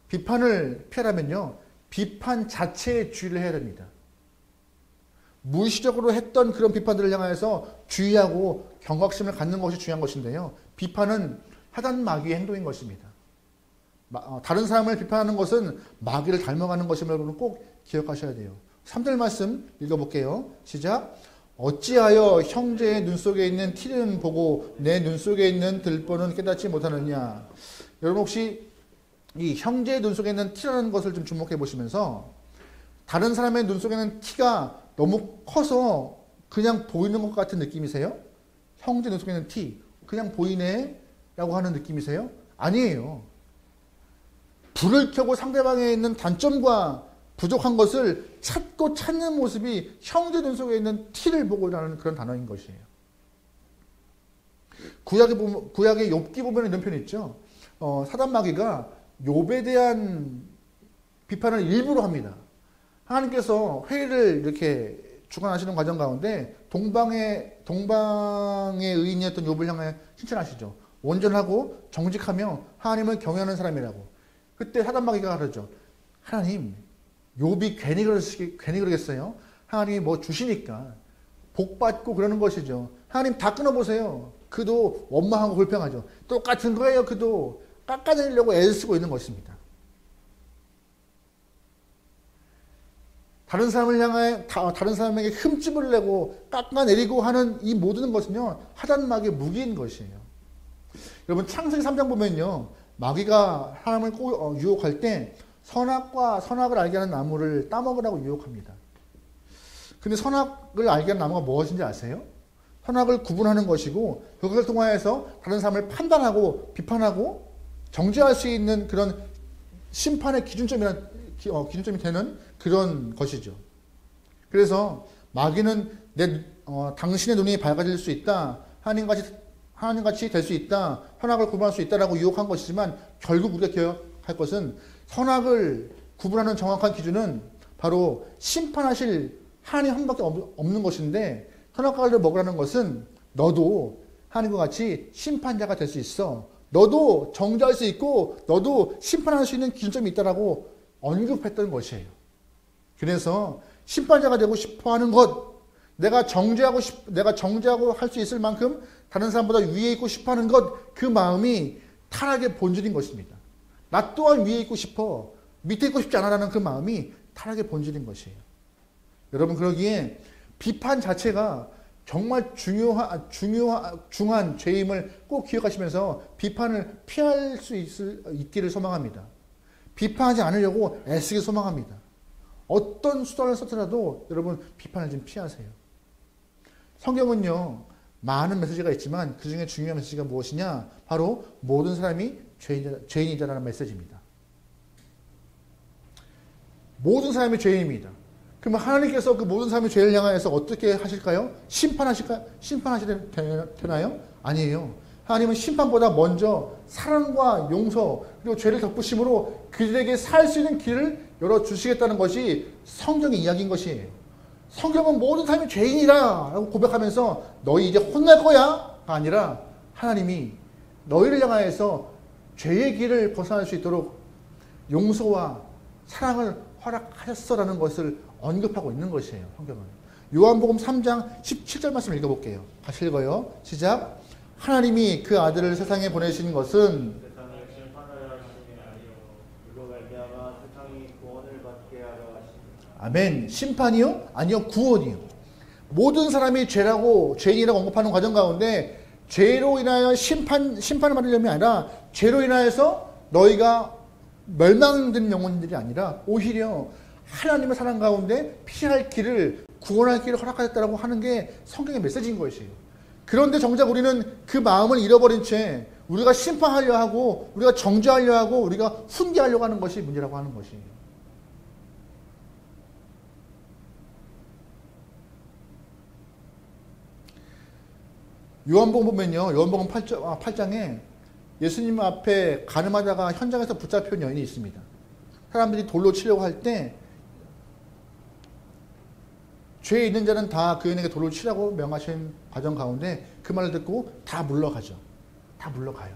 비판을 피하려면요, 비판 자체에 주의를 해야 됩니다. 무의식적으로 했던 그런 비판들을 향해서 주의하고 경각심을 갖는 것이 중요한 것인데요. 비판은 하단 마귀의 행동인 것입니다. 다른 사람을 비판하는 것은 마귀를 닮아가는 것임을 여러분 꼭 기억하셔야 돼요. 3절 말씀 읽어볼게요. 시작. 어찌하여 형제의 눈 속에 있는 티는 보고 내 눈 속에 있는 들보는 깨닫지 못하느냐. 여러분 혹시 이 형제의 눈 속에 있는 티라는 것을 좀 주목해 보시면서 다른 사람의 눈 속에 있는 티가 너무 커서 그냥 보이는 것 같은 느낌이세요? 형제 눈 속에 있는 티 그냥 보이네 라고 하는 느낌이세요? 아니에요. 불을 켜고 상대방에 있는 단점과 부족한 것을 찾고 찾는 모습이 형제 눈 속에 있는 티를 보고라는 그런 단어인 것이에요. 구약의 욥기 보면 이런 표현이 있죠. 사단 마귀가 욥에 대한 비판을 일부러 합니다. 하나님께서 회의를 이렇게 주관하시는 과정 가운데 동방의 의인이었던 욥을 향해 칭찬하시죠. 온전하고 정직하며 하나님을 경외하는 사람이라고. 그때 사단 마귀가 그러죠. 하나님, 욥이 괜히 그러겠어요? 하나님이 뭐 주시니까 복 받고 그러는 것이죠. 하나님 다 끊어보세요. 그도 원망하고 불평하죠. 똑같은 거예요. 그도 깎아내리려고 애를 쓰고 있는 것입니다. 다른 사람에게 흠집을 내고 깎아내리고 하는 이 모든 것은요, 사단 마귀의 무기인 것이에요. 여러분, 창세기 3장 보면요, 마귀가 사람을 유혹할 때 선악과 선악을 알게 하는 나무를 따먹으라고 유혹합니다. 근데 선악을 알게 하는 나무가 무엇인지 아세요? 선악을 구분하는 것이고, 그것을 통하여서 다른 사람을 판단하고 비판하고 정죄할 수 있는 그런 심판의 기준점이 되는 그런 것이죠. 그래서 마귀는 당신의 눈이 밝아질 수 있다. 하나님같이 될 수 있다. 선악을 구분할 수 있다라고 유혹한 것이지만 결국 우리가 기억할 것은 선악을 구분하는 정확한 기준은 바로 심판하실 하나님 한 분밖에 없는 것인데 선악과를 먹으라는 것은 너도 하나님과 같이 심판자가 될 수 있어. 너도 정죄할 수 있고 너도 심판할 수 있는 기준점이 있다라고 언급했던 것이에요. 그래서 심판자가 되고 싶어하는 것, 내가 정죄하고 할 수 있을 만큼 다른 사람보다 위에 있고 싶어하는 것, 그 마음이 타락의 본질인 것입니다. 나 또한 위에 있고 싶어, 밑에 있고 싶지 않아라는 그 마음이 타락의 본질인 것이에요. 여러분, 그러기에 비판 자체가 정말 중요한 죄임을 꼭 기억하시면서 비판을 피할 수 있기를 소망합니다. 비판하지 않으려고 애쓰기 소망합니다. 어떤 수단을 썼더라도 여러분 비판을 좀 피하세요. 성경은요, 많은 메시지가 있지만 그 중에 중요한 메시지가 무엇이냐? 바로 모든 사람이 죄인이다라는 메시지입니다. 모든 사람이 죄인입니다. 그러면 하나님께서 그 모든 사람의 죄를 향하여서 어떻게 하실까요? 심판하시나요? 아니에요. 하나님은 심판보다 먼저 사랑과 용서 그리고 죄를 덮으심으로 그들에게 살 수 있는 길을 열어주시겠다는 것이 성경의 이야기인 것이에요. 성경은 모든 사람이 죄인이라 라고 고백하면서 너희 이제 혼날 거야 가 아니라 하나님이 너희를 향하여서 죄의 길을 벗어날 수 있도록 용서와 사랑을 허락하셨어라는 것을 언급하고 있는 것이에요. 성경은. 요한복음 3장 17절 말씀 읽어볼게요. 같이 읽어요. 시작. 하나님이 그 아들을 세상에 보내신 것은 세상을 심판하려 하심이 아니요 이로 말미암아 세상이 구원을 받게 하려 하심이라. 아멘. 심판이요? 아니요. 구원이요. 모든 사람이 죄인이라고 언급하는 과정 가운데 죄로 인하여 심판을 받으려면 아니라 죄로 인하여서 너희가 멸망된 영혼들이 아니라 오히려 하나님의 사랑 가운데 피할 길을 구원할 길을 허락하셨다고 하는 게 성경의 메시지인 것이에요. 그런데 정작 우리는 그 마음을 잃어버린 채 우리가 심판하려 하고 우리가 정죄하려 하고 우리가 훈계하려고 하는 것이 문제라고 하는 것이에요. 요한복음 보면요. 요한복음 8장에 예수님 앞에 가늠하다가 현장에서 붙잡힌 여인이 있습니다. 사람들이 돌로 치려고 할 때 죄에 있는 자는 다 그 여인에게 돌을 치라고 명하신 과정 가운데 그 말을 듣고 다 물러가죠. 다 물러가요.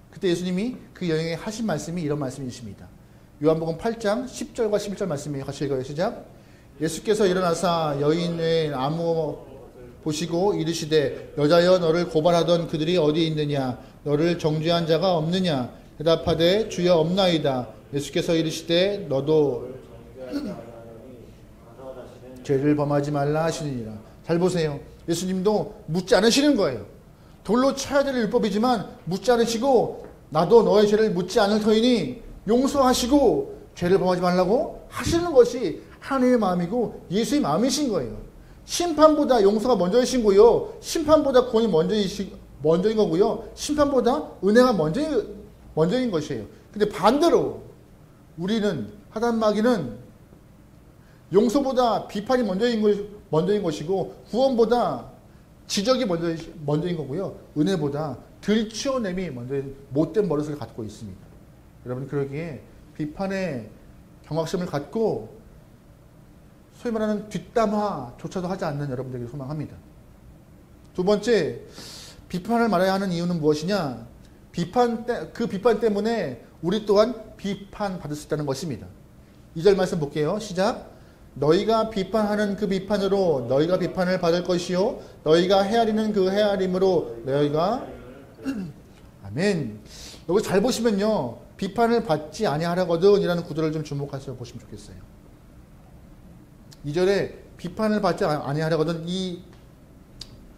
그때 예수님이 그 여인에게 하신 말씀이 이런 말씀이십니다. 요한복음 8장 10절과 11절 말씀이에요. 같이 읽어요. 시작. 예수께서 일어나사 여인 외에 아무 보시고 이르시되 여자여 너를 고발하던 그들이 어디 있느냐 너를 정죄한 자가 없느냐 대답하되 주여 없나이다. 예수께서 이르시되 너도 죄를 범하지 말라 하시니라. 자, 잘 보세요. 예수님도 묻지 않으시는 거예요. 돌로 쳐야 될 율법이지만 묻지 않으시고 나도 너의 죄를 묻지 않을 터이니 용서하시고 죄를 범하지 말라고 하시는 것이 하나님의 마음이고 예수의 마음이신 거예요. 심판보다 용서가 먼저이신 거요. 심판보다 구원이 먼저인 거고요. 심판보다 은혜가 먼저인 것이에요. 근데 반대로 우리는 하단마귀는 용서보다 비판이 먼저인 것이고 구원보다 지적이 먼저인 거고요. 은혜보다 들추어냄이 먼저인 못된 버릇을 갖고 있습니다. 여러분 그러기에 비판의 경각심을 갖고 소위 말하는 뒷담화조차도 하지 않는 여러분들에게 소망합니다. 두 번째, 비판을 말해야 하는 이유는 무엇이냐? 그 비판 때문에 우리 또한 비판받을 수 있다는 것입니다. 2절 말씀 볼게요. 시작. 너희가 비판하는 그 비판으로 너희가 비판을 받을 것이요 너희가 헤아리는 그 헤아림으로 너희가 아멘. 여기 잘 보시면요. 비판을 받지 아니하려거든 이라는 구절을 좀 주목해서 보시면 좋겠어요. 2절에 비판을 받지 아니하려거든 이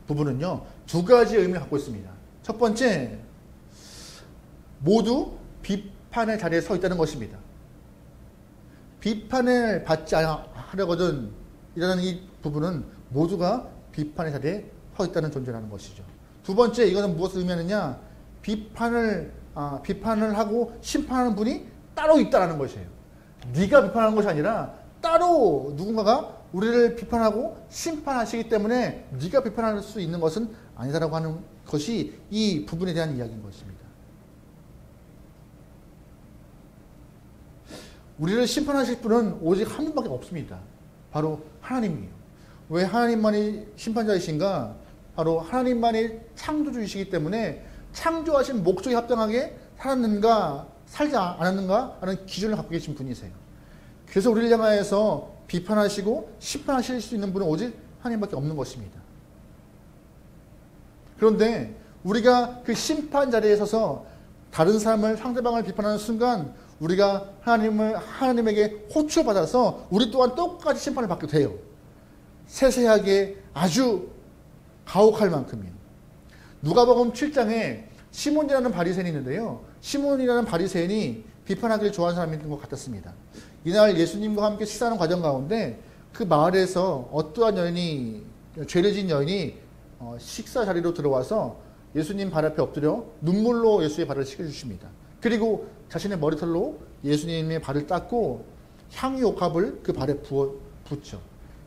부분은요. 두 가지 의미를 갖고 있습니다. 첫 번째, 모두 비판의 자리에 서 있다는 것입니다. 비판을 받지 하려거든 이라는 이 부분은 모두가 비판의 자리에 서 있다는 존재라는 것이죠. 두 번째, 이거는 무엇을 의미하느냐? 비판을 하고 심판하는 분이 따로 있다는 것이에요. 네가 비판하는 것이 아니라 따로 누군가가 우리를 비판하고 심판하시기 때문에 네가 비판할 수 있는 것은 아니다라고 하는 것이 이 부분에 대한 이야기인 것입니다. 우리를 심판하실 분은 오직 한 분밖에 없습니다. 바로 하나님이에요. 왜 하나님만이 심판자이신가? 바로 하나님만이 창조주이시기 때문에 창조하신 목적에 합당하게 살았는가 살지 않았는가 하는 기준을 갖고 계신 분이세요. 그래서 우리를 향하여서 비판하시고 심판하실 수 있는 분은 오직 하나님밖에 없는 것입니다. 그런데 우리가 그 심판 자리에 서서 다른 사람을 상대방을 비판하는 순간 우리가 하나님에게 호출받아서 우리 또한 똑같이 심판을 받게 돼요. 세세하게 아주 가혹할 만큼이요. 누가복음 7장에 시몬이라는 바리새인이 있는데요. 시몬이라는 바리새인이 비판하기를 좋아하는 사람인 것 같았습니다. 이날 예수님과 함께 식사하는 과정 가운데 그 마을에서 어떠한 죄를 지은 여인이 식사 자리로 들어와서 예수님 발 앞에 엎드려 눈물로 예수의 발을 씻겨주십니다. 그리고 자신의 머리털로 예수님의 발을 닦고 향유옥합을 그 발에 붓죠.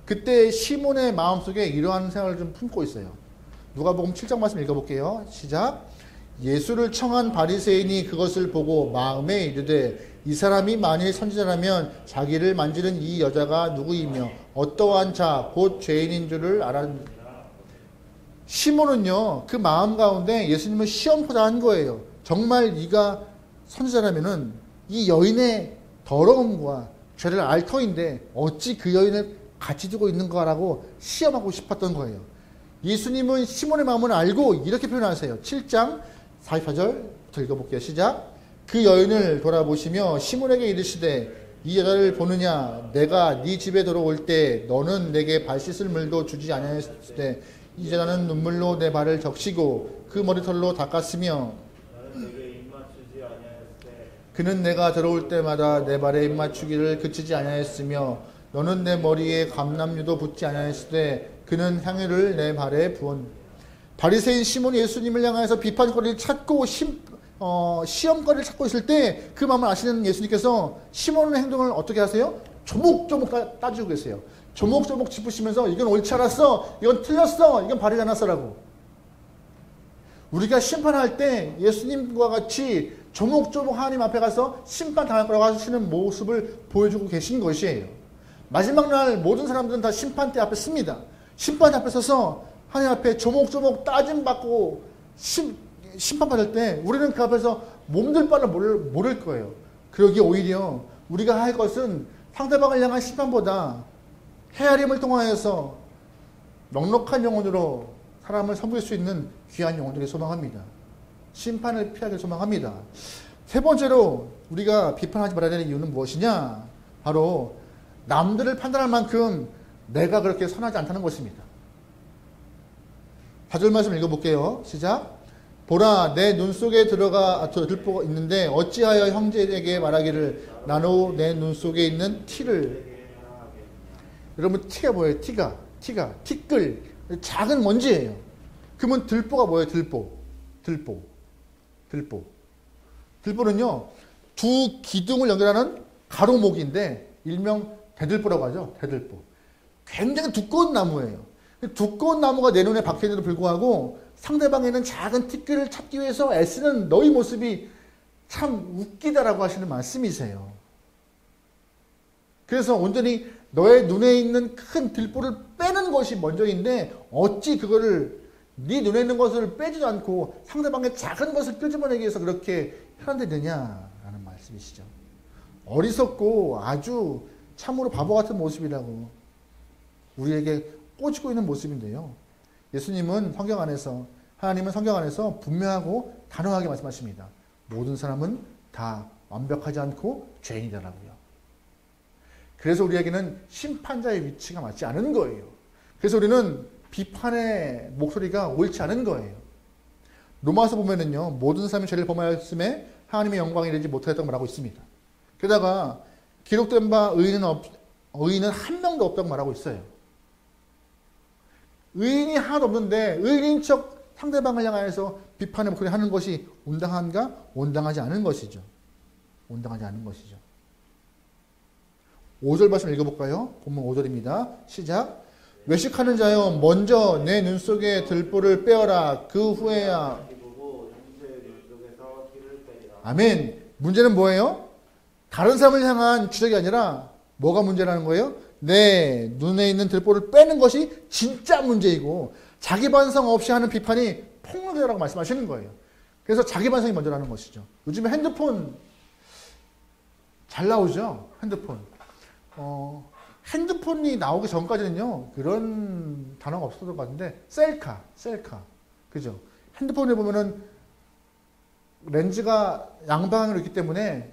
그때 시몬의 마음속에 이러한 생각을 좀 품고 있어요. 누가복음 7장 말씀 읽어볼게요. 시작. 예수를 청한 바리새인이 그것을 보고 마음에 이르되 이 사람이 만일 선지자라면 자기를 만지는 이 여자가 누구이며 어떠한 자 곧 죄인인 줄을 알았느니라. 시몬은요 그 마음 가운데 예수님을 시험코자 한 거예요. 정말 네가 선지자라면은 이 여인의 더러움과 죄를 알 터인데 어찌 그 여인을 같이 두고 있는가라고 시험하고 싶었던 거예요. 예수님은 시몬의 마음을 알고 이렇게 표현하세요. 7장 44절부터 읽어볼게요. 시작. 그 여인을 돌아보시며 시몬에게 이르시되 이 여자를 보느냐? 내가 네 집에 들어올 때 너는 내게 발 씻을 물도 주지 아니하였을 때 이 여자는 눈물로 내 발을 적시고 그 머리털로 닦았으며 그는 내가 들어올 때마다 내 발에 입맞추기를 그치지 아니하였으며 너는 내 머리에 감람유도 붓지 아니하였을 때 그는 향유를 내 발에 부은. 바리새인 시몬이 예수님을 향해서 비판거리를 찾고 시험거리를 찾고 있을 때 그 마음을 아시는 예수님께서 시몬의 행동을 어떻게 하세요? 조목조목 따지고 계세요. 조목조목 짚으시면서 이건 옳지 않았어, 이건 틀렸어, 이건 바르지 않았어라고. 우리가 심판할 때 예수님과 같이 조목조목 하나님 앞에 가서 심판당할 거라고 하시는 모습을 보여주고 계신 것이에요. 마지막 날 모든 사람들은 다 심판대 앞에 씁니다. 심판대 앞에 서서 하나님 앞에 조목조목 따짐받고 심판받을 때 우리는 그 앞에서 몸둘 바를 모를 거예요. 그러기에 오히려 우리가 할 것은 상대방을 향한 심판보다 헤아림을 통하여서 넉넉한 영혼으로 사람을 섬길 수 있는 귀한 영혼들을 소망합니다. 심판을 피하길 소망합니다. 세 번째로 우리가 비판하지 말아야 되는 이유는 무엇이냐? 바로 남들을 판단할 만큼 내가 그렇게 선하지 않다는 것입니다. 4절 말씀 읽어볼게요. 시작. 보라, 내 눈 속에 들보가 있는데 어찌하여 형제에게 말하기를 나로 내 눈 속에 있는 티를. 여러분, 티가 뭐예요? 티가 티끌, 작은 먼지예요. 그러면 들보가 뭐예요? 들보는요, 두 기둥을 연결하는 가로목인데 일명 대들보라고 하죠. 대들보. 굉장히 두꺼운 나무예요. 두꺼운 나무가 내 눈에 박혀있는데도 불구하고 상대방에는 작은 티끌을 찾기 위해서 애쓰는 너희 모습이 참 웃기다라고 하시는 말씀이세요. 그래서 온전히 너의 눈에 있는 큰 들보를 빼는 것이 먼저인데 어찌 그거를 네 눈에 있는 것을 빼지도 않고 상대방의 작은 것을 끄집어내기 위해서 그렇게 현안되느냐라는 말씀이시죠. 어리석고 아주 참으로 바보 같은 모습이라고 우리에게 꼬집고 있는 모습인데요. 예수님은 성경 안에서, 하나님은 성경 안에서 분명하고 단호하게 말씀하십니다. 모든 사람은 다 완벽하지 않고 죄인이라고요. 그래서 우리에게는 심판자의 위치가 맞지 않은 거예요. 그래서 우리는 비판의 목소리가 옳지 않은 거예요. 로마서 보면은요, 모든 사람이 죄를 범하였음에 하나님의 영광에 이르지 못하였다고 말하고 있습니다. 게다가 기록된 바 의인은 한 명도 없다고 말하고 있어요. 의인이 하나도 없는데 의인인 척 상대방을 향하여서 비판의 목소리 하는 것이 온당한가? 온당하지 않은 것이죠. 온당하지 않은 것이죠. 5절 말씀 읽어볼까요? 본문 5절입니다. 시작. 외식하는 자여 먼저 내 눈 속에 들보를 빼어라. 그 후에야. 아멘. 문제는 뭐예요? 다른 사람을 향한 주적이 아니라 뭐가 문제라는 거예요? 내 눈에 있는 들보를 빼는 것이 진짜 문제이고 자기 반성 없이 하는 비판이 폭력이라고 말씀하시는 거예요. 그래서 자기 반성이 먼저라는 것이죠. 요즘에 핸드폰 잘 나오죠? 핸드폰이 나오기 전까지는요, 그런 단어가 없었던 것 같은데, 셀카. 그죠? 핸드폰에 보면은 렌즈가 양방향으로 있기 때문에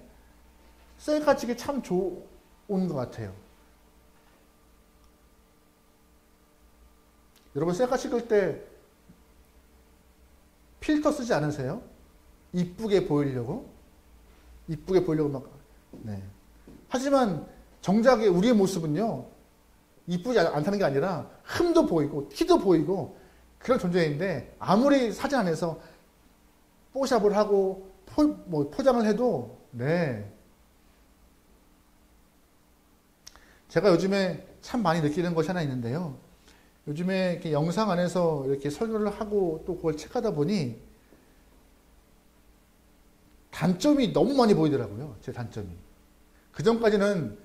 셀카 찍기 참 좋은 것 같아요. 여러분, 셀카 찍을 때 필터 쓰지 않으세요? 이쁘게 보이려고 막, 네. 하지만 정작에 우리의 모습은요, 이쁘지 않다는 게 아니라 흠도 보이고 티도 보이고 그런 존재인데 아무리 사진 안에서 뽀샵을 하고 포장을 해도 네. 제가 요즘에 참 많이 느끼는 것이 하나 있는데요. 요즘에 이렇게 영상 안에서 이렇게 설교를 하고 또 그걸 체크하다 보니 단점이 너무 많이 보이더라고요. 제 단점이. 그전까지는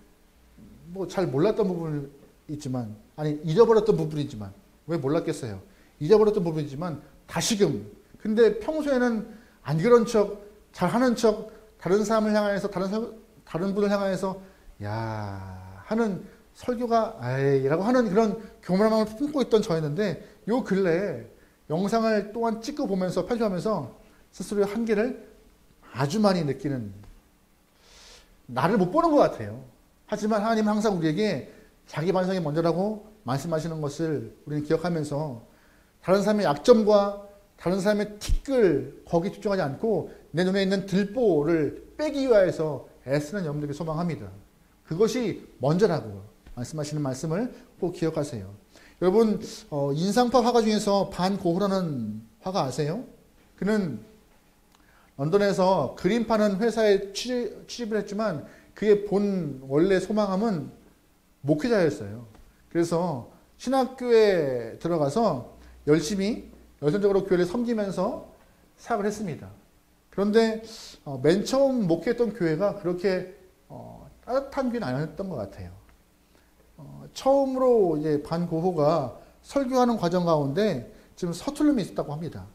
뭐 잘 몰랐던 부분이 있지만, 아니 잊어버렸던 부분이지만, 왜 몰랐겠어요? 잊어버렸던 부분이지만 다시금. 근데 평소에는 안 그런 척, 잘하는 척, 다른 사람을 향해서 다른 분을 향해서 야 하는 설교가 아이라고 하는 그런 교만함을 품고 있던 저였는데 요 근래에 영상을 또한 찍고 보면서 편집하면서 스스로의 한계를 아주 많이 느끼는, 나를 못 보는 것 같아요. 하지만 하나님은 항상 우리에게 자기 반성이 먼저라고 말씀하시는 것을 우리는 기억하면서 다른 사람의 약점과 다른 사람의 티끌 거기 집중하지 않고 내 눈에 있는 들보를 빼기 위하여서 애쓰는 여러분들에게 소망합니다. 그것이 먼저라고 말씀하시는 말씀을 꼭 기억하세요. 여러분, 인상파 화가 중에서 반 고흐라는 화가 아세요? 그는 런던에서 그림 파는 회사에 취직을 했지만 그의 원래 소망함은 목회자였어요. 그래서 신학교에 들어가서 열심히 열성적으로 교회를 섬기면서 사역을 했습니다. 그런데 맨 처음 목회했던 교회가 그렇게 따뜻한 교회는 아니었던 것 같아요. 처음으로 이제 반고호가 설교하는 과정 가운데 지금 서툴름이 있었다고 합니다.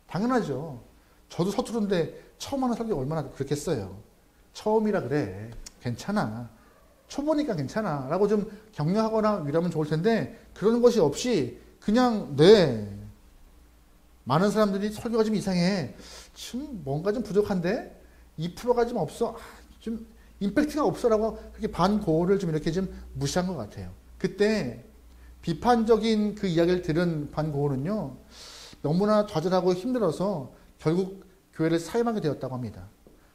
당연하죠. 저도 서투른데 처음 하는 설교가 얼마나 그렇겠어요. 처음이라 그래. 괜찮아. 초보니까 괜찮아. 라고 좀 격려하거나 위로하면 좋을 텐데 그런 것이 없이 그냥 네. 많은 사람들이 설교가 좀 이상해. 좀 뭔가 좀 부족한데? 2%가 좀 없어. 좀 임팩트가 없어라고 그렇게 반고를 좀 이렇게 좀 무시한 것 같아요. 그때 비판적인 그 이야기를 들은 반고는요, 너무나 좌절하고 힘들어서 결국 교회를 사임하게 되었다고 합니다.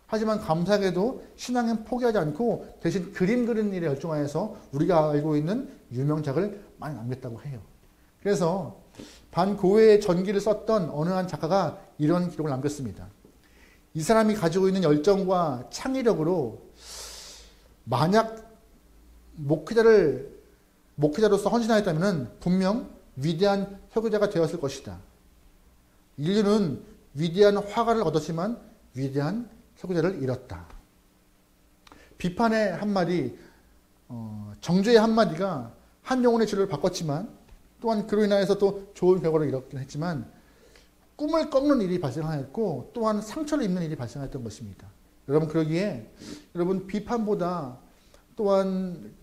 하지만 감사하게도 신앙은 포기하지 않고 대신 그림 그리는 일에 열중하여서 우리가 알고 있는 유명작을 많이 남겼다고 해요. 그래서 반고해의 전기를 썼던 어느 한 작가가 이런 기록을 남겼습니다. 이 사람이 가지고 있는 열정과 창의력으로 만약 목회자로서 헌신하였다면 분명 위대한 설교자가 되었을 것이다. 인류는 위대한 화가를 얻었지만 위대한 설교자를 잃었다. 비판의 한마디, 정죄의 한마디가 한 영혼의 진로를 바꿨지만 또한 그로 인하여서 또 좋은 결과를 이뤘긴 했지만 꿈을 꺾는 일이 발생하였고 또한 상처를 입는 일이 발생했던 것입니다. 여러분 그러기에 여러분 비판보다 또한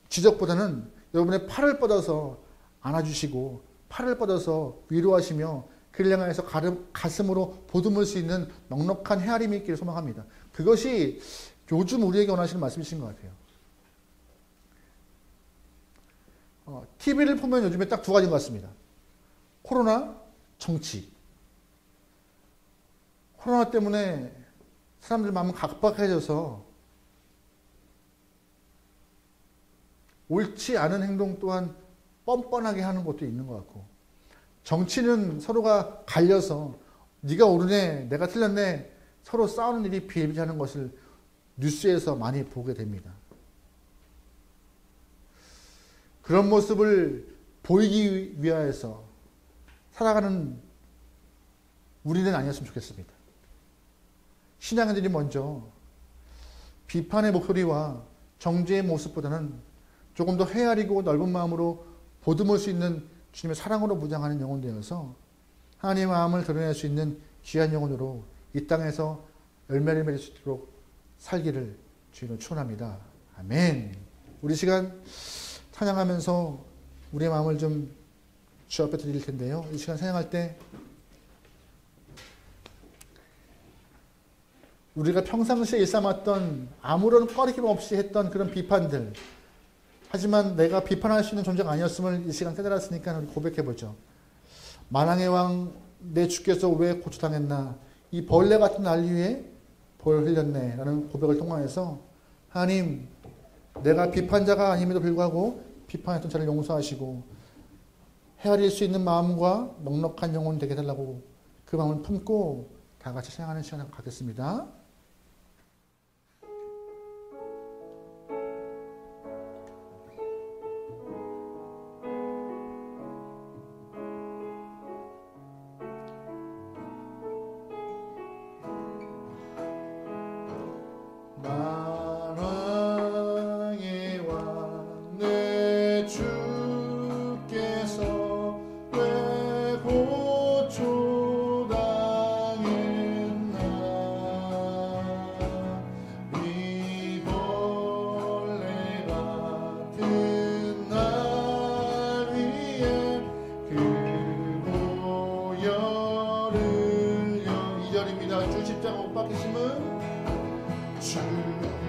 지적보다는 여러분의 팔을 뻗어서 안아주시고 팔을 뻗어서 위로하시며 그를 향해서 가슴으로 보듬을 수 있는 넉넉한 헤아림이 있기를 소망합니다. 그것이 요즘 우리에게 원하시는 말씀이신 것 같아요. TV를 보면 요즘에 딱 두 가지인 것 같습니다. 코로나, 정치. 코로나 때문에 사람들 마음은 각박해져서 옳지 않은 행동 또한 뻔뻔하게 하는 것도 있는 것 같고, 정치는 서로가 갈려서 네가 옳으네, 내가 틀렸네 서로 싸우는 일이 비일비재하는 것을 뉴스에서 많이 보게 됩니다. 그런 모습을 보이기 위하여서 살아가는 우리는 아니었으면 좋겠습니다. 신앙인들이 먼저 비판의 목소리와 정죄의 모습보다는 조금 더 헤아리고 넓은 마음으로 보듬을 수 있는 주님의 사랑으로 무장하는 영혼 되어서 하나님의 마음을 드러낼 수 있는 귀한 영혼으로 이 땅에서 열매를 맺을 수 있도록 살기를 주님으로 축원합니다. 아멘. 우리 시간 찬양하면서 우리의 마음을 좀 주 앞에 드릴 텐데요. 이 시간 찬양할 때 우리가 평상시에 일삼았던 아무런 꺼리낌 없이 했던 그런 비판들, 하지만 내가 비판할 수 있는 존재가 아니었음을 이 시간 깨달았으니까 우리 고백해보죠. 만왕의 왕 내 주께서 왜 고초당했나, 이 벌레 같은 난리에 벌 흘렸네 라는 고백을 통하여서 하나님, 내가 비판자가 아님에도 불구하고 비판했던 저를 용서하시고 헤아릴 수 있는 마음과 넉넉한 영혼 되게 해달라고 그 마음을 품고 다 같이 찬양하는 시간을 갖겠습니다.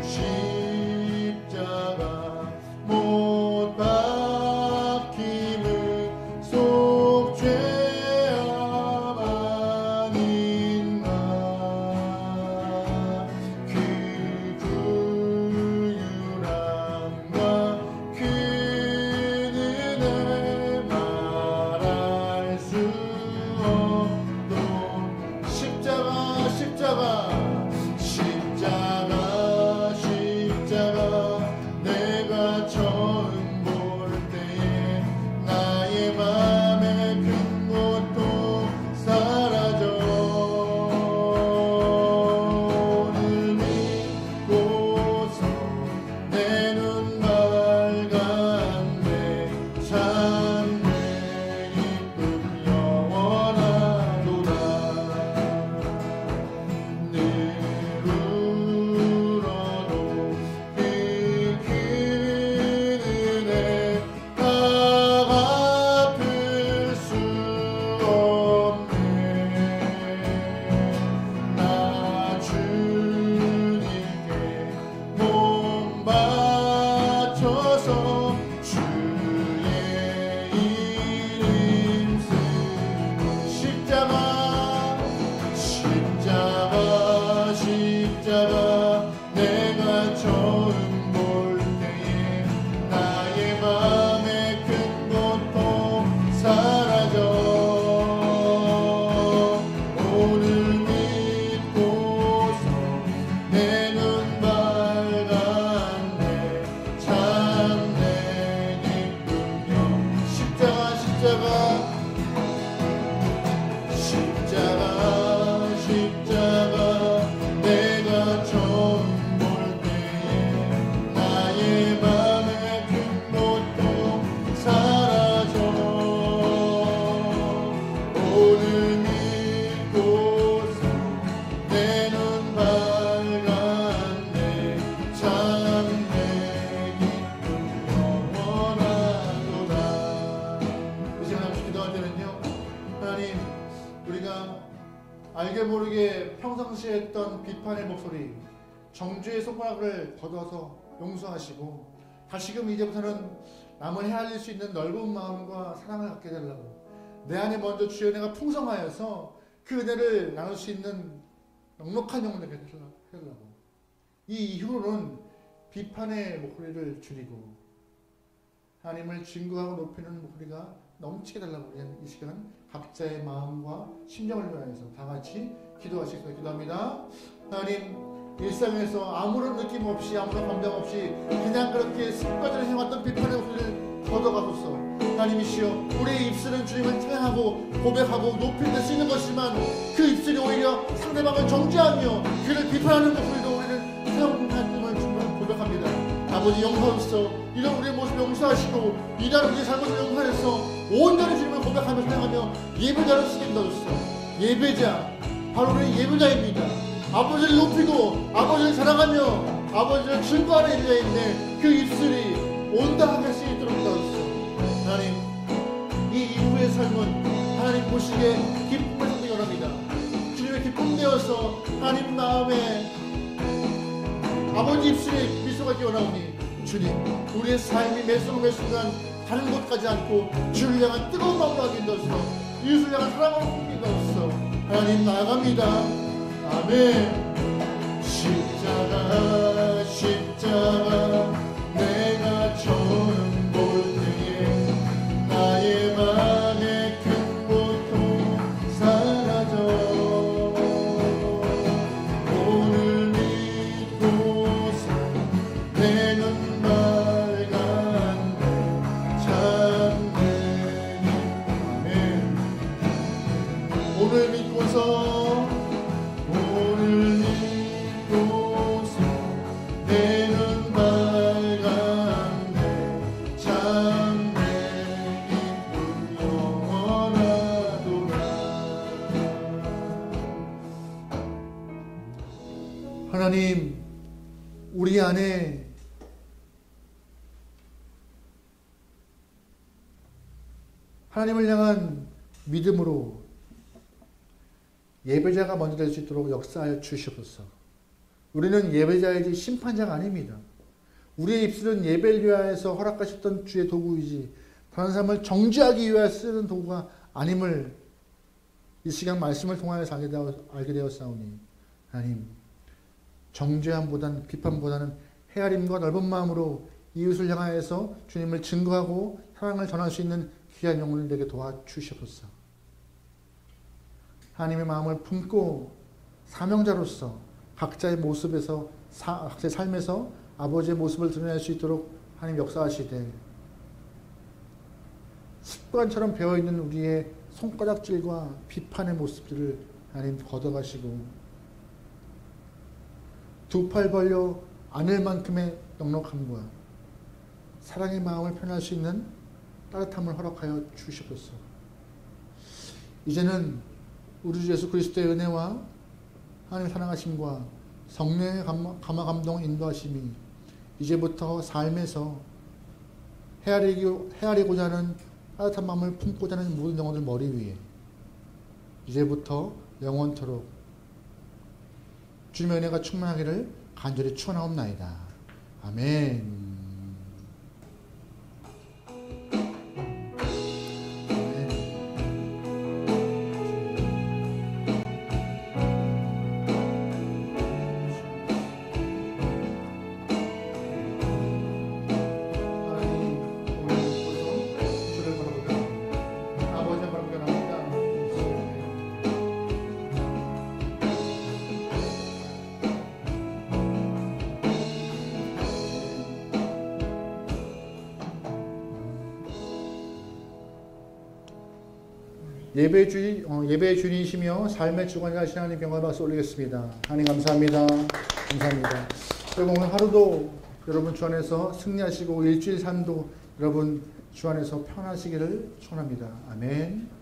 십자가 뭐냐면요, 하나님, 우리가 알게 모르게 평상시에 했던 비판의 목소리, 정죄의 손가락을 걷어서 용서하시고 다시금 이제부터는 남을 헤아릴 수 있는 넓은 마음과 사랑을 갖게 해달라고, 내 안에 먼저 주의 은혜가 풍성하여서 그 은혜를 나눌 수 있는 넉넉한 영혼을 되게 해달라고, 이 이후로는 비판의 목소리를 줄이고 하나님을 증거하고 높이는 목소리가 넘치게 달라고, 이 시간 각자의 마음과 심령을 위하여서 다 같이 기도하시겠습니다. 기도합니다. 하나님, 일상에서 아무런 느낌 없이, 아무런 감정 없이 그냥 그렇게 습관적으로 해왔던 비판의 목소리를 걷어가소서. 하나님이시여, 우리의 입술은 주님을 찬양하고 고백하고 높일 때 쓰는 것이지만 그 입술이 오히려 상대방을 정죄하며 그를 비판하는 목소리도 우리는 사용하는 줄 고백합니다. 아버지, 용서하소서. 이런 우리의 모습을 용서하시고 이런 우리의 잘못을 용서해서 온전히 주님을 고백하며 찬양하며 예배자를 쓰게 해주소서. 예배자, 바로 우리 예배자입니다. 아버지를 높이고 아버지를 사랑하며 아버지를 증거하는 예배자인데 그 입술이 온당하게 할 수 있도록 도와주소서. 하나님, 이 이후의 삶은 하나님 보시기에 기쁨을 선택 원합니다. 주님의 기쁨 되어서 하나님 마음에 아버지 입술에 미소가 있기 원하오니 주님, 우리의 삶이 매 순간 다른 곳 가지 않고 주를 향한 뜨거운 마음으로 하게 해주소서. 이웃을 향한 사랑으로 품게 해주소서. 하나님, 나아갑니다. 아멘. 십자가 십자가 내가 처음 볼 때에 나의 맘의 큰 고통 사라져 오늘 믿고서 내 눈 맑았네 참내. 아멘. 오늘 믿고서 하나님, 우리 안에 하나님을 향한 믿음으로 예배자가 먼저 될 수 있도록 역사하여 주시옵소서. 우리는 예배자이지 심판자가 아닙니다. 우리의 입술은 예배를 위하여서 허락하셨던 주의 도구이지 다른 사람을 정죄하기 위하여 쓰는 도구가 아님을 이 시간 말씀을 통하여서 알게 되었사오니 하나님, 정죄함보다는 비판보다는 헤아림과 넓은 마음으로 이웃을 향하여서 주님을 증거하고 사랑을 전할 수 있는 귀한 영혼을 되게 도와주시옵소서. 하나님의 마음을 품고 사명자로서 각자의 모습에서 각자의 삶에서 아버지의 모습을 드러낼 수 있도록 하나님 역사하시되 습관처럼 배어있는 우리의 손가락질과 비판의 모습들을 하나님 걷어가시고 두 팔 벌려 안을 만큼의 넉넉함과 사랑의 마음을 표현할 수 있는 따뜻함을 허락하여 주시옵소서. 이제는 우리 주 예수 그리스도의 은혜와 하나님의 사랑하심과 성령의 감화 감동 인도하심이 이제부터 삶에서 헤아리고자 하는 따뜻한 마음을 품고자 하는 모든 영혼들 머리 위에 이제부터 영원토록 주님의 은혜가 충만하기를 간절히 축원하옵나이다. 아멘. 예배의 주인이시며 삶의 주관자이신 하나님 영광 박수 올리겠습니다. 하나님 감사합니다. 감사합니다. 여러분 오늘 하루도 여러분 주 안에서 승리하시고 일주일 삶도 여러분 주 안에서 편하시기를 축원합니다. 아멘.